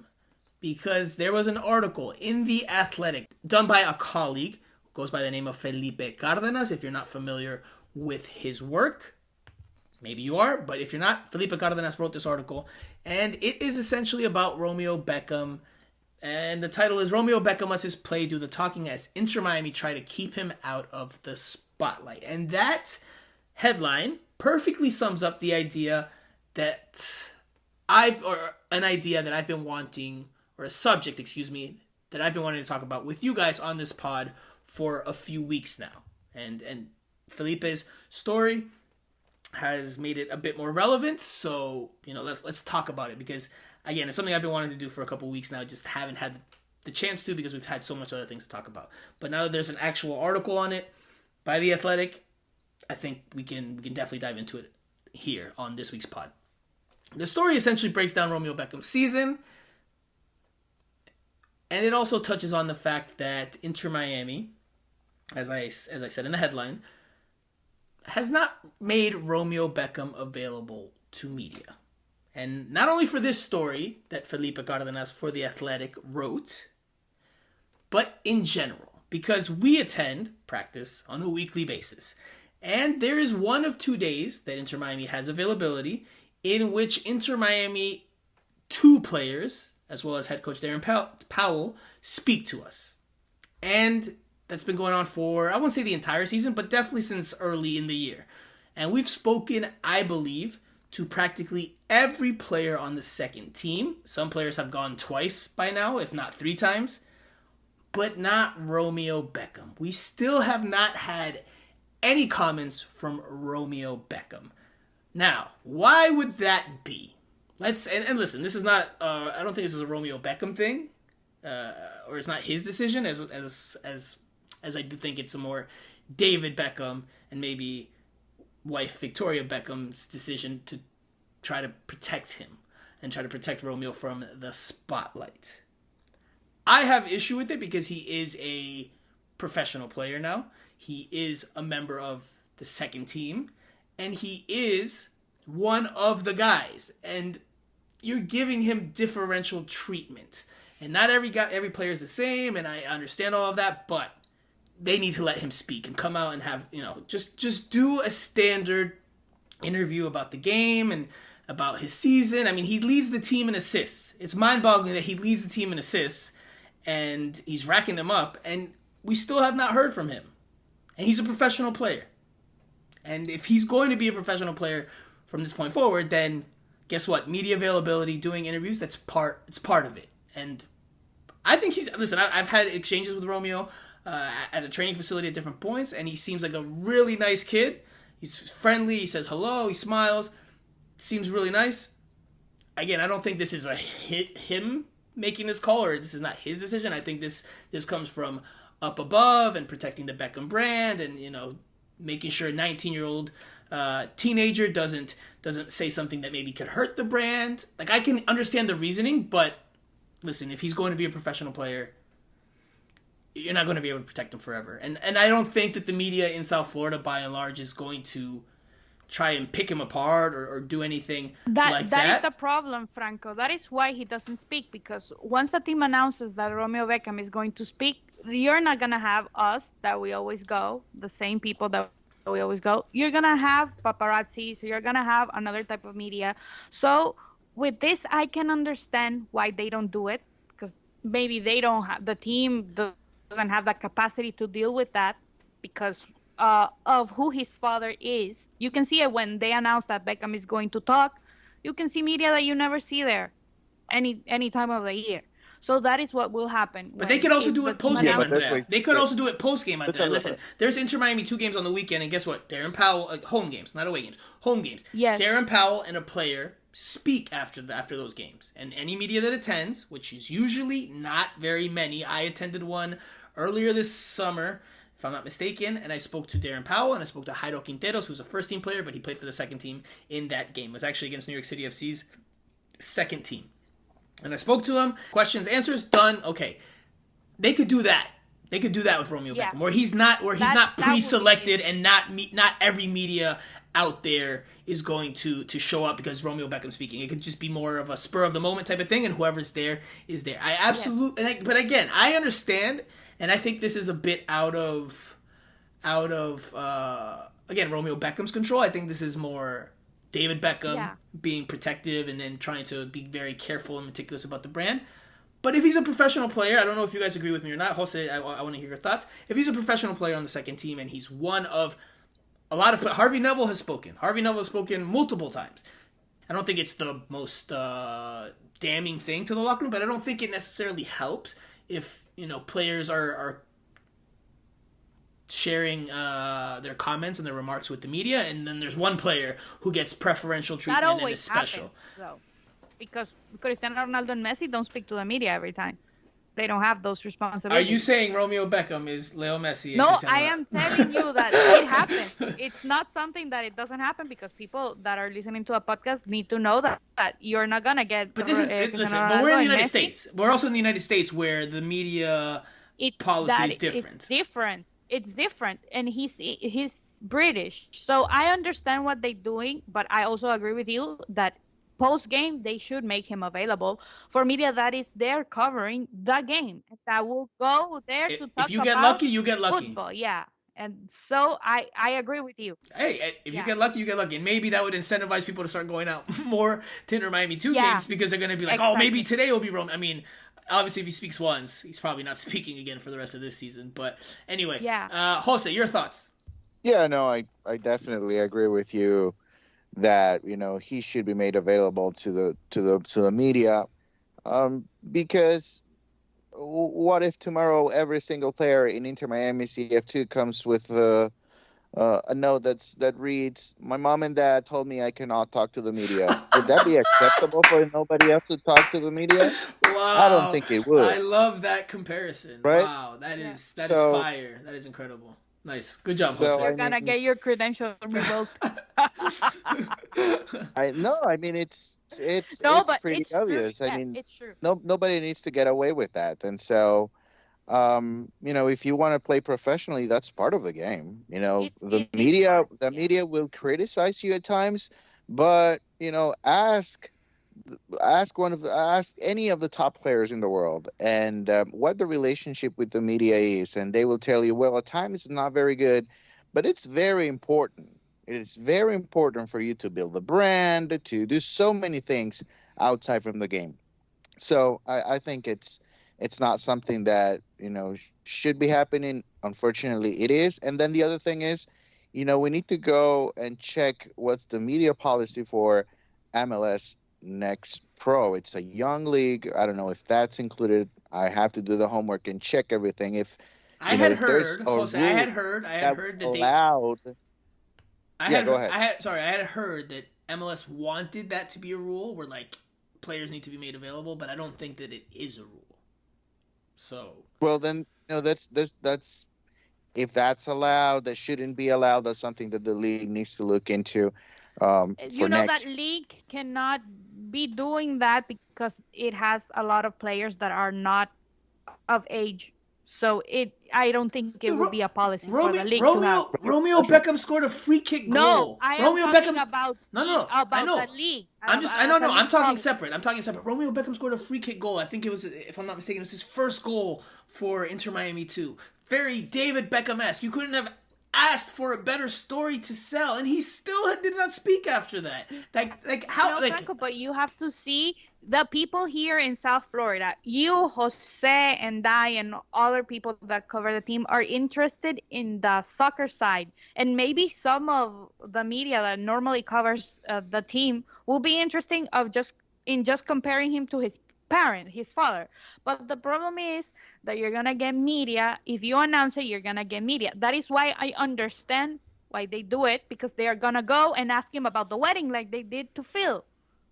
because there was an article in The Athletic done by a colleague who goes by the name of Felipe Cárdenas. If you're not familiar with his work, maybe you are, but if you're not, Felipe Cárdenas wrote this article, and it is essentially about Romeo Beckham, and the title is Romeo Beckham lets his play do the talking as Inter Miami try to keep him out of the spotlight. And that headline perfectly sums up the idea that I've been wanting, or a subject, that I've been wanting to talk about with you guys on this pod for a few weeks now. And Felipe's story has made it a bit more relevant, so let's talk about it, because again, it's something I've been wanting to do for a couple of weeks now, just haven't had the chance to because we've had so much other things to talk about. But now that there's an actual article on it by The Athletic, I think we can definitely dive into it here on this week's pod. The story essentially breaks down Romeo Beckham's season, and it also touches on the fact that Inter Miami, as I said in the headline, has not made Romeo Beckham available to media. And not only for this story that Felipe Cárdenas for The Athletic wrote, but in general, because we attend practice on a weekly basis. And there is one of 2 days that Inter Miami has availability in which Inter Miami 2 players, as well as head coach Darren Powell, speak to us. And that's been going on for, I won't say the entire season, but definitely since early in the year. And we've spoken, I believe, to practically every player on the second team. Some players have gone twice by now, if not 3 times, but not Romeo Beckham. We still have not had any comments from Romeo Beckham. Now, why would that be? And listen, this is not, I don't think this is a Romeo Beckham thing, or it's not his decision, as I do think it's a more David Beckham and maybe wife Victoria Beckham's decision to try to protect him and try to protect Romeo from the spotlight. I have issue with it because he is a professional player now. He is a member of the second team, and he is one of the guys, and you're giving him differential treatment. And not every player is the same, and I understand all of that, but they need to let him speak and come out and have, just do a standard interview about the game and about his season. I mean, he leads the team in assists. It's mind-boggling that he leads the team in assists, and he's racking them up, and we still have not heard from him. And he's a professional player. And if he's going to be a professional player from this point forward, then guess what? Media availability, doing interviews, it's part of it. And I think I've had exchanges with Romeo at a training facility at different points, and he seems like a really nice kid. He's friendly, he says hello, he smiles, seems really nice. Again, I don't think this is him making this call, or this is not his decision. I think this comes from up above and protecting the Beckham brand, and making sure a 19-year-old teenager doesn't say something that maybe could hurt the brand. Like, I can understand the reasoning, but listen, if he's going to be a professional player, you're not going to be able to protect him forever. And I don't think that the media in South Florida, by and large, is going to try and pick him apart or do anything like that. That is the problem, Franco. That is why he doesn't speak, because once the team announces that Romeo Beckham is going to speak, you're not going to have us that we always go, the same people that we always go. You're going to have paparazzi, so you're going to have another type of media. So with this, I can understand why they don't do it, because maybe they don't have, the team doesn't have the capacity to deal with that because of who his father is. You can see it when they announce that Beckham is going to talk. You can see media that you never see there any time of the year. So that is what will happen. But they could also do it post-game, Andrea. They could also do it post-game, Andrea. Listen, there's Inter Miami 2 games on the weekend, and guess what? Darren Powell, home games, not away games, home games. Yes. Darren Powell and a player speak after those games. And any media that attends, which is usually not very many. I attended one earlier this summer, if I'm not mistaken, and I spoke to Darren Powell, and I spoke to Jairo Quinteros, who's a first-team player, but he played for the second team in that game. It was actually against New York City FC's second team. And I spoke to him, questions, answers, done, okay. They could do that. They could do that with Romeo Yeah. Beckham, where he's not That would be pre-selected and not every media out there is going to show up because Romeo Beckham's speaking. It could just be more of a spur of the moment type of thing, and whoever's there is there. I absolutely, but again, I understand, and I think this is a bit out of again Romeo Beckham's control. I think this is more David Beckham being protective and then trying to be very careful and meticulous about the brand. But if he's a professional player, I don't know if you guys agree with me or not. Jose, I want to hear your thoughts. If he's a professional player on the second team and he's one of a lot of... Harvey Neville has spoken. Harvey Neville has spoken multiple times. I don't think it's the most damning thing to the locker room, but I don't think it necessarily helps if, players are sharing their comments and their remarks with the media, and then there's one player who gets preferential treatment and is special. Happens, though. Because Cristiano Ronaldo and Messi don't speak to the media every time. They don't have those responsibilities. Are you saying Romeo Beckham is Leo Messi? No, I am telling you that it happens. It's not something that it doesn't happen because people that are listening to a podcast need to know that you're not going to get... But this is... listen, but we're in the United States. We're also in the United States where the media policy is different. It's different. And he's British. So I understand what they're doing, but I also agree with you that post-game, they should make him available for media that is there covering the game. That will go there to talk about If you get lucky, you get lucky. Football, yeah. And so I agree with you. Hey, if you get lucky, you get lucky. And maybe that would incentivize people to start going out more to Inter Miami 2 games because they're going to be like, oh, maybe today will be Rome. I mean, obviously, if he speaks once, he's probably not speaking again for the rest of this season. But anyway, Jose, your thoughts? Yeah, no, I definitely agree with you that he should be made available to the media, because what if tomorrow every single player in Inter Miami CF2 comes with a note that reads, "My mom and dad told me I cannot talk to the media." Would that be acceptable for nobody else to talk to the media? Wow, I don't think it would. I love that comparison. Right? Wow, that is fire. That is incredible. Nice. Good job, Jose. You're going to get your credentials revoked. It's pretty obvious. True. I mean, it's true. Nobody needs to get away with that. And so, if you want to play professionally, that's part of the game. The media will criticize you at times, but ask any of the top players in the world and what the relationship with the media is, and they will tell you, well, at times it's not very good, but it's very important. It is very important for you to build a brand, to do so many things outside from the game. So I think it's not something that should be happening. Unfortunately, it is. And then the other thing is, we need to go and check what's the media policy for MLS Next Pro. It's a young league. I don't know if that's included. I have to do the homework and check everything. I had heard that allowed. I had heard that MLS wanted that to be a rule where like players need to be made available, but I don't think that it is a rule. So well, then that's if that's allowed, that shouldn't be allowed. That's something that the league needs to look into. That league cannot be doing that because it has a lot of players that are not of age. So I don't think it would be a policy for the league to have. Romeo Beckham scored a free kick goal. No, I am talking about the league. I'm talking separate. Romeo Beckham scored a free kick goal. I think it was, if I'm not mistaken, it was his first goal for Inter Miami 2. Very David Beckham-esque. You couldn't have asked for a better story to sell, and he still did not speak after that. Franco, but you have to see the people here in South Florida. You, Jose, and I, and other people that cover the team are interested in the soccer side, and maybe some of the media that normally covers the team will be interesting just comparing him to his father. But the problem is that you're gonna get media. If you announce it, you're gonna get media. That is why I understand why they do it, because they are gonna go and ask him about the wedding like they did to Phil,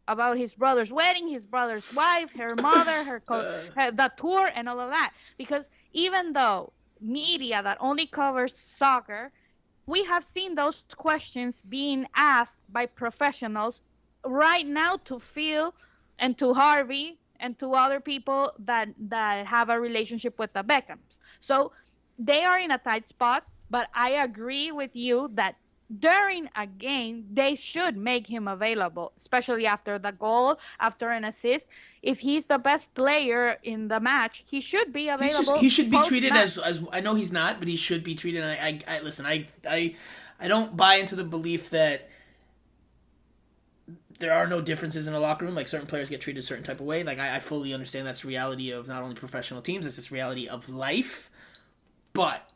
about his brother's wedding, his brother's wife, her mother, the tour, and all of that. Because even though media that only covers soccer, we have seen those questions being asked by professionals right now to Phil and to Harvey and to other people that have a relationship with the Beckhams. So they are in a tight spot, but I agree with you that during a game, they should make him available, especially after the goal, after an assist. If he's the best player in the match, he should be available. He should be treated post-match. as I know he's not, but he should be treated. And I listen. I don't buy into the belief that there are no differences in the locker room. Like, certain players get treated a certain type of way. Like, I fully understand that's the reality of not only professional teams, it's just reality of life. But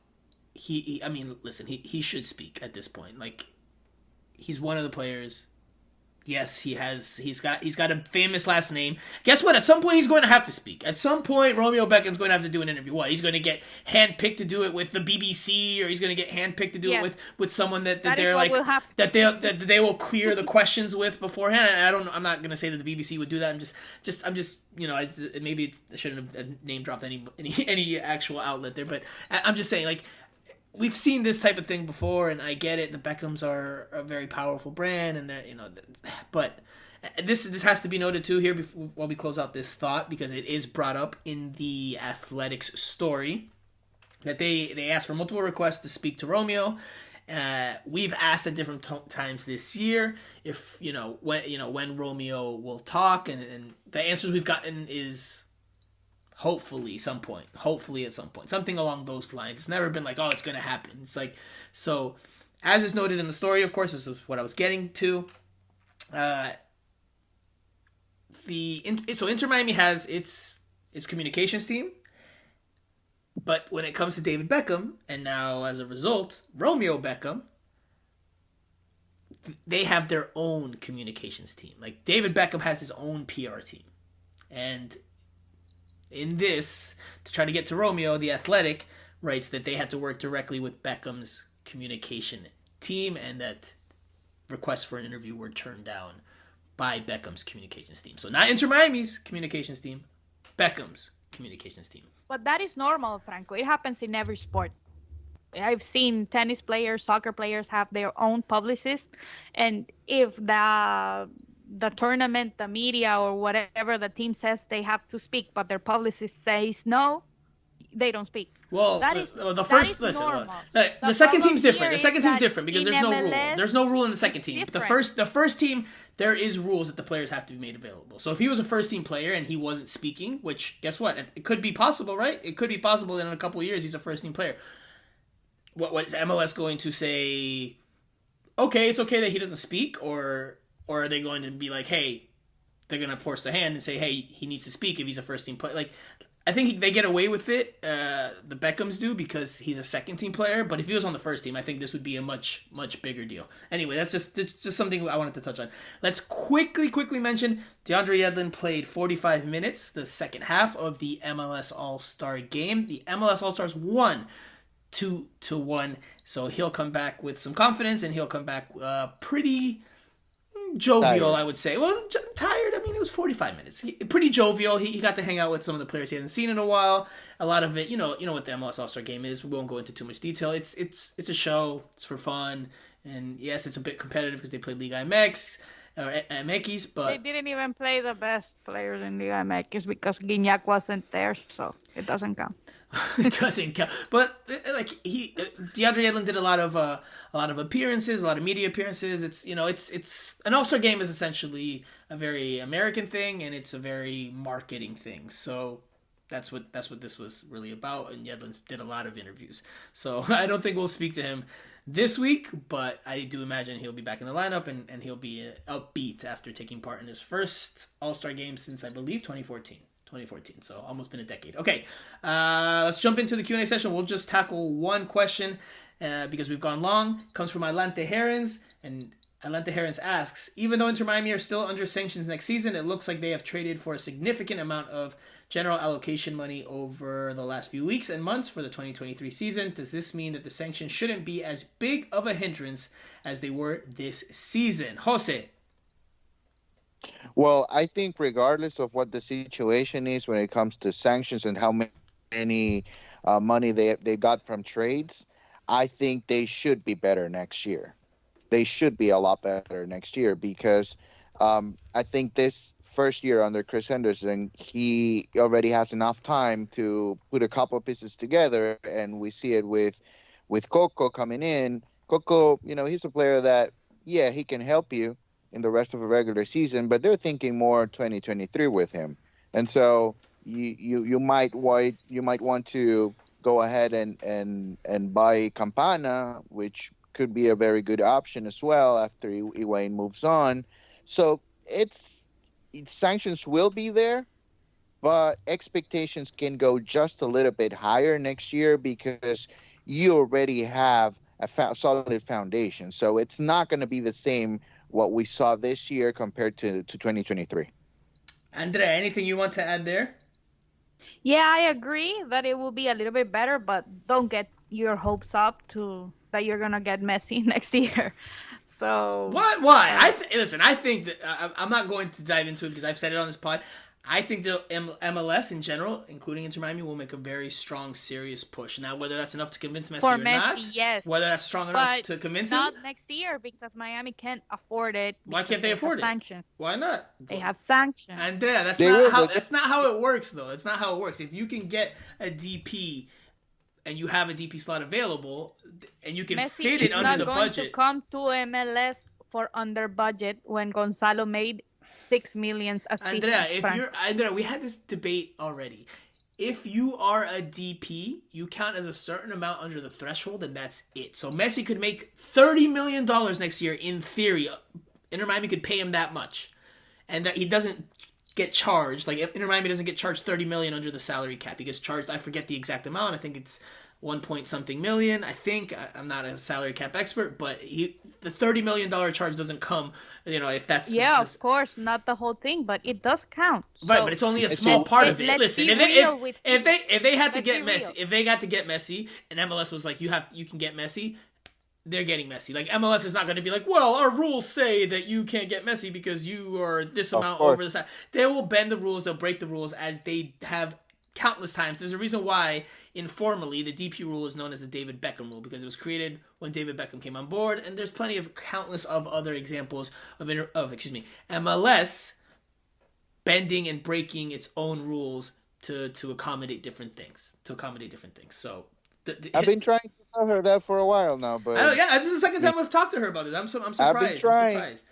I mean, listen, he should speak at this point. Like, he's one of the players. Yes, he's got a famous last name. Guess what? At some point, he's going to have to speak. At some point, Romeo Beckham's going to have to do an interview. What? He's going to get handpicked to do it with the BBC, or he's going to get handpicked to do it with someone that they're like that they will clear the questions with beforehand. And I'm not going to say that the BBC would do that. I'm just maybe I shouldn't have name dropped any actual outlet there, but I'm just saying, like, we've seen this type of thing before, and I get it. The Beckhams are a very powerful brand, and they're, but this has to be noted too here while we close out this thought, because it is brought up in the Athletics story that they asked for multiple requests to speak to Romeo. We've asked at different times this year if when Romeo will talk, and the answers we've gotten is hopefully at some point, something along those lines. It's never been like, oh, it's going to happen. It's like, so as is noted in the story, of course, this is what I was getting to. So Inter Miami has its communications team, but when it comes to David Beckham, and now as a result, Romeo Beckham, they have their own communications team. Like, David Beckham has his own PR team. And in this, to try to get to Romeo, The Athletic writes that they had to work directly with Beckham's communication team, and that requests for an interview were turned down by Beckham's communications team. So not Inter Miami's communications team, Beckham's communications team. But that is normal, Franco. It happens in every sport. I've seen tennis players, soccer players have their own publicist, and if the tournament, the media, or whatever the team says they have to speak, but their publicist says no, they don't speak. Well, the second team's different. The second team's different because there's no rule. There's no rule in the second team. The first team, there is rules that the players have to be made available. So if he was a first team player and he wasn't speaking, which, guess what? It could be possible, right? It could be possible that in a couple of years he's a first team player. What is MLS going to say? Okay, it's okay that he doesn't speak, or are they going to be like, hey, they're going to force their hand and say, hey, he needs to speak if he's a first team player? Like, I think they get away with it. The Beckhams do, because he's a second team player. But if he was on the first team, I think this would be a much, much bigger deal. Anyway, it's just something I wanted to touch on. Let's quickly mention DeAndre Yedlin played 45 minutes, the second half of the MLS All-Star game. The MLS All-Stars won 2-1. So he'll come back with some confidence, and he'll come back pretty jovial, tired. I would say. Well, tired. I mean, it was 45 minutes. Pretty jovial. He got to hang out with some of the players he hasn't seen in a while. A lot of it, you know what the MLS All-Star Game is. We won't go into too much detail. It's a show. It's for fun, and yes, it's a bit competitive because they play Liga MX, but they didn't even play the best players in Liga MX because Guignac wasn't there, so it doesn't count. It doesn't count. But DeAndre Yedlin did a lot of appearances, a lot of media appearances. It's an All-Star game is essentially a very American thing, and it's a very marketing thing. So that's what this was really about. And Yedlin did a lot of interviews. So I don't think we'll speak to him this week, but I do imagine he'll be back in the lineup, and he'll be upbeat after taking part in his first All-Star game since, I believe, 2014, so almost been a decade. Okay, let's jump into the Q&A session. We'll just tackle one question because we've gone long. It comes from Atlante Herons, and Atlante Herons asks, even though Inter Miami are still under sanctions next season, it looks like they have traded for a significant amount of general allocation money over the last few weeks and months for the 2023 season. Does this mean that the sanctions shouldn't be as big of a hindrance as they were this season? Jose? Well, I think regardless of what the situation is when it comes to sanctions and how many money they got from trades, I think they should be better next year. They should be a lot better next year because I think this first year under Chris Henderson, he already has enough time to put a couple of pieces together, and we see it with Coco coming in. Coco, he's a player that, yeah, he can help you in the rest of the regular season, but they're thinking more 2023 with him, and so you might want to go ahead and buy Campana, which could be a very good option as well after Ewayne moves on. So sanctions will be there, but expectations can go just a little bit higher next year because you already have a solid foundation. So it's not going to be the same what we saw this year compared to 2023. Andrea, anything you want to add there? Yeah, I agree that it will be a little bit better, but don't get your hopes up that you're gonna get Messi next year. So what? Why? Listen. I think that I'm not going to dive into it because I've said it on this pod. I think the MLS in general, including Inter Miami, will make a very strong, serious push. Now, whether that's enough to convince Messi for or Messi, not, yes. Whether that's strong enough to convince him, not next year because Miami can't afford it. Why can't they afford it? Sanctions. Why not? They have sanctions. Andrea, that's not how it works, though. It's not how it works. If you can get a DP and you have a DP slot available, and you can fit it under the budget. Messi is not going to come to MLS for under budget when Gonzalo made $6 million a season. Andrea, we had this debate already. If you are a DP, you count as a certain amount under the threshold, and that's it. So Messi could make $30 million next year in theory. Inter Miami could pay him that much, and that he doesn't get charged. Like Inter Miami doesn't get charged $30 million under the salary cap. He gets charged. I forget the exact amount. I think it's 1 point something million. I think I'm not a salary cap expert, but the $30 million charge doesn't come. If that's of course, not the whole thing, but it does count. Right, but it's only a small part of it. Listen, if they had to get Messi, if they got to get Messi, and MLS was like, you can get Messi, they're getting Messi. Like MLS is not going to be like, well, our rules say that you can't get Messi because you are this amount over the side. They will bend the rules. They'll break the rules as they have countless times. There's a reason why, informally, the DP rule is known as the David Beckham rule because it was created when David Beckham came on board, and there's plenty of countless of other examples of MLS bending and breaking its own rules to accommodate different things. So I've been trying to tell her that for a while now, but this is the second time I've talked to her about it. I'm surprised.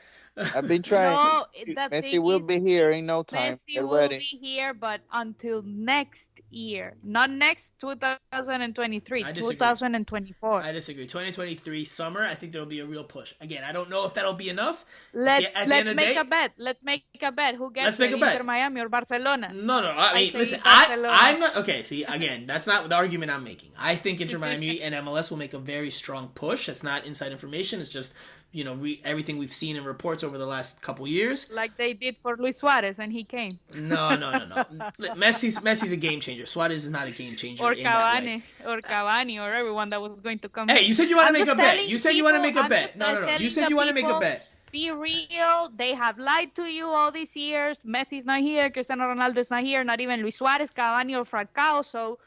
I've been trying. No, Messi will be here in no time. Messi will be here, but until next year. Not next 2023, 2024. I disagree. 2023 summer, I think there will be a real push. Again, I don't know if that'll be enough. Let's make a bet. Let's make a bet. Who gets it, Inter Miami or Barcelona? No. I mean, listen, I'm not... Okay, see, again, that's not the argument I'm making. I think Inter Miami and MLS will make a very strong push. That's not inside information. It's just... everything we've seen in reports over the last couple years. Like they did for Luis Suarez, and he came. No. Messi's a game changer. Suarez is not a game changer. Or Cavani, or everyone that was going to come. Hey, you said you want to make a bet. You said you want to make a bet. No. You said you want to make a bet. Be real. They have lied to you all these years. Messi's not here. Cristiano Ronaldo's not here. Not even Luis Suarez, Cavani, or Franco. So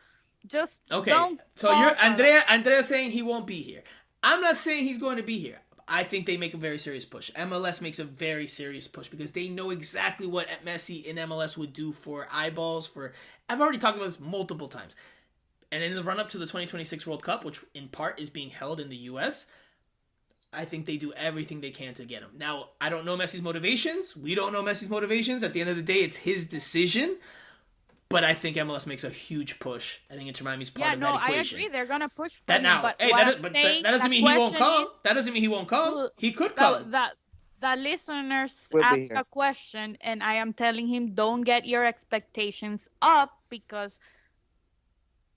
just don't. So you're Andrea saying he won't be here. I'm not saying he's going to be here. I think they make a very serious push. MLS makes a very serious push because they know exactly what Messi in MLS would do for eyeballs. I've already talked about this multiple times. And in the run-up to the 2026 World Cup, which in part is being held in the U.S., I think they do everything they can to get him. Now, I don't know Messi's motivations. We don't know Messi's motivations. At the end of the day, it's his decision. But I think MLS makes a huge push. I think Inter Miami's part of that equation. I agree. They're going to push for that him. Now, but that doesn't mean he won't come. That doesn't mean he won't come. He could come. The listeners ask a question, and I am telling him, don't get your expectations up because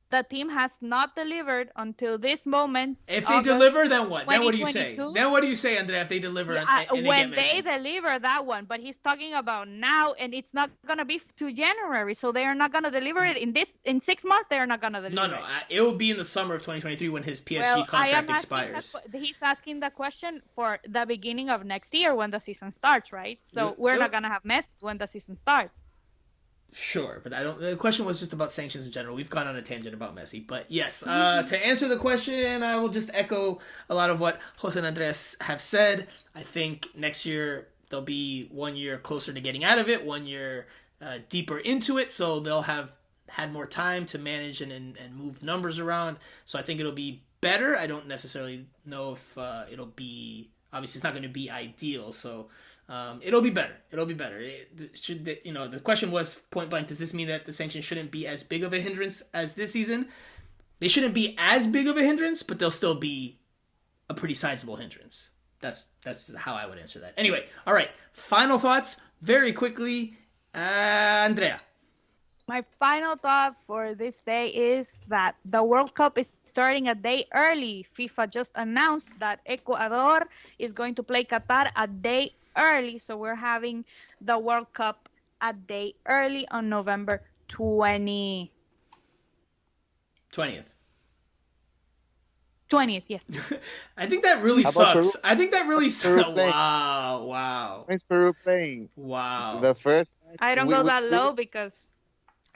the team has not delivered until this moment. If they deliver, then what? Then what do you say? Then what do you say, Andrea, if they deliver and when they deliver that one? But he's talking about now, and it's not going to be to January, so they are not going to deliver it in 6 months. They are not going to deliver No. It will be in the summer of 2023 when his PSG contract expires. He's asking the question for the beginning of next year when the season starts, right? So we're not going to have Messi when the season starts. Sure, but the question was just about sanctions in general. We've gone on a tangent about Messi, but yes, to answer the question, I will just echo a lot of what Jose and Andres have said. I think next year they'll be 1 year closer to getting out of it, 1 year deeper into it, so they'll have had more time to manage and move numbers around. So I think it'll be better. I don't necessarily know if it'll be, obviously it's not going to be ideal, so it'll be better. The question was point blank, does this mean that the sanctions shouldn't be as big of a hindrance as this season? They shouldn't be as big of a hindrance, but they'll still be a pretty sizable hindrance. That's how I would answer that. Anyway, all right, final thoughts very quickly. Andrea. My final thought for this day is that the World Cup is starting a day early. FIFA just announced that Ecuador is going to play Qatar a day early. So we're having the World Cup a day early on November 20th. 20th, yes. I think that really sucks. Peru? I think that really sucks. Playing? Wow. When's Peru playing? Wow. The first. I don't go that low because...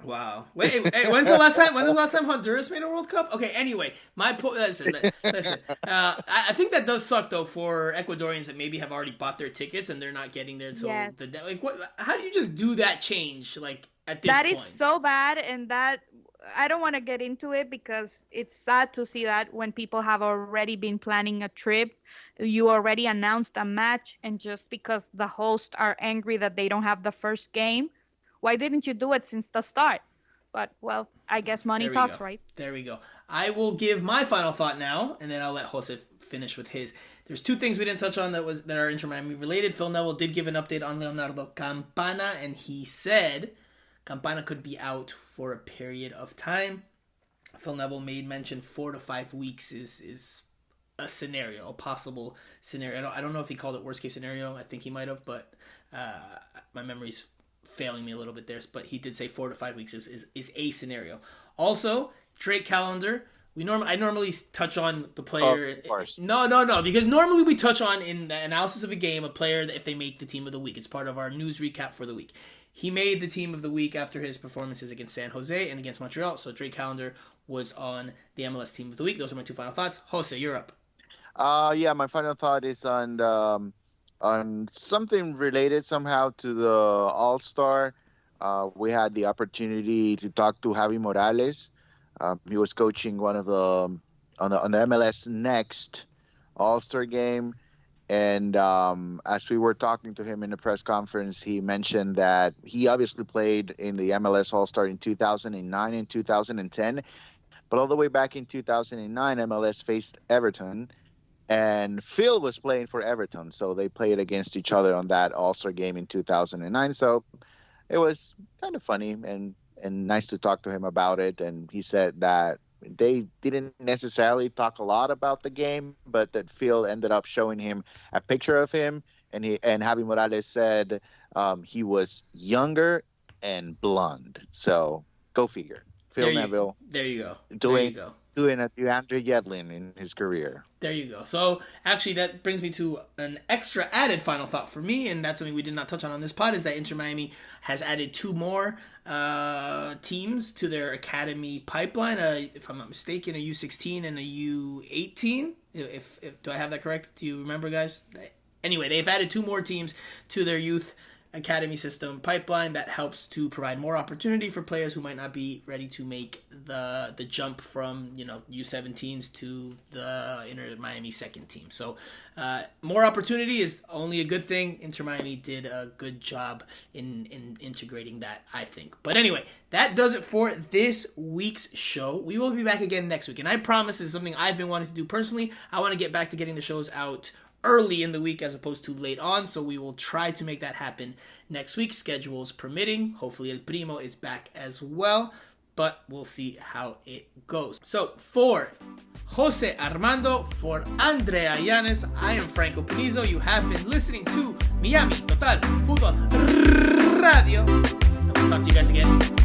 Wow. Wait, when's the last time Honduras made a World Cup? Okay, anyway, my point, listen. I think that does suck, though, for Ecuadorians that maybe have already bought their tickets and they're not getting there until the day. Like, what? How do you just do that change, like, at this point? That is so bad, and that... I don't want to get into it because it's sad to see that when people have already been planning a trip, you already announced a match, and just because the hosts are angry that they don't have the first game, why didn't you do it since the start? But, well, I guess money talks, right? There we go. I will give my final thought now, and then I'll let Jose finish with his. There's two things we didn't touch on that are Inter Miami related. Phil Neville did give an update on Leonardo Campana, and he said Campana could be out for a period of time. Phil Neville made mention 4 to 5 weeks is a scenario, a possible scenario. I don't know if he called it worst case scenario. I think he might have, but my memory's failing me a little bit there. But he did say 4 to 5 weeks is a scenario. Also, Drake Callender. I normally touch on the player. Of course. No, because normally we touch on in the analysis of a game a player if they make the team of the week. It's part of our news recap for the week. He made the team of the week after his performances against San Jose and against Montreal. So Drake Callender was on the MLS team of the week. Those are my two final thoughts. Jose, you're up. Yeah, my final thought is on something related somehow to the All-Star. We had the opportunity to talk to Javi Morales. He was coaching one of the on the MLS Next All-Star game. And as we were talking to him in the press conference, he mentioned that he obviously played in the MLS All-Star in 2009 and 2010. But all the way back in 2009, MLS faced Everton. And Phil was playing for Everton. So they played against each other on that All-Star game in 2009. So it was kind of funny and nice to talk to him about it. And he said that they didn't necessarily talk a lot about the game, but that Phil ended up showing him a picture of him, and Javi Morales said he was younger and blonde. So go figure. Phil Neville. There you go. Doing a DeAndre Yedlin in his career. There you go. So actually that brings me to an extra added final thought for me, and that's something we did not touch on this pod, is that Inter Miami has added 2 more teams to their academy pipeline. If I'm not mistaken, a U16 and a U18. If do I have that correct? Do you remember, guys? Anyway, they've added 2 more teams to their youth academy system pipeline that helps to provide more opportunity for players who might not be ready to make the jump from U17s to the Inter Miami second team. So more opportunity is only a good thing. Inter Miami did a good job in integrating that, I think. But anyway, that does it for this week's show. We will be back again next week, and I promise this is something I've been wanting to do personally. I want to get back to getting the shows out early in the week as opposed to late on, so we will try to make that happen next week, schedules permitting. Hopefully El Primo is back as well, but we'll see how it goes. So for Jose Armando, for Andrea Yanez, I am Franco Panizo. You have been listening to Miami Total Futbol Radio. I will talk to you guys again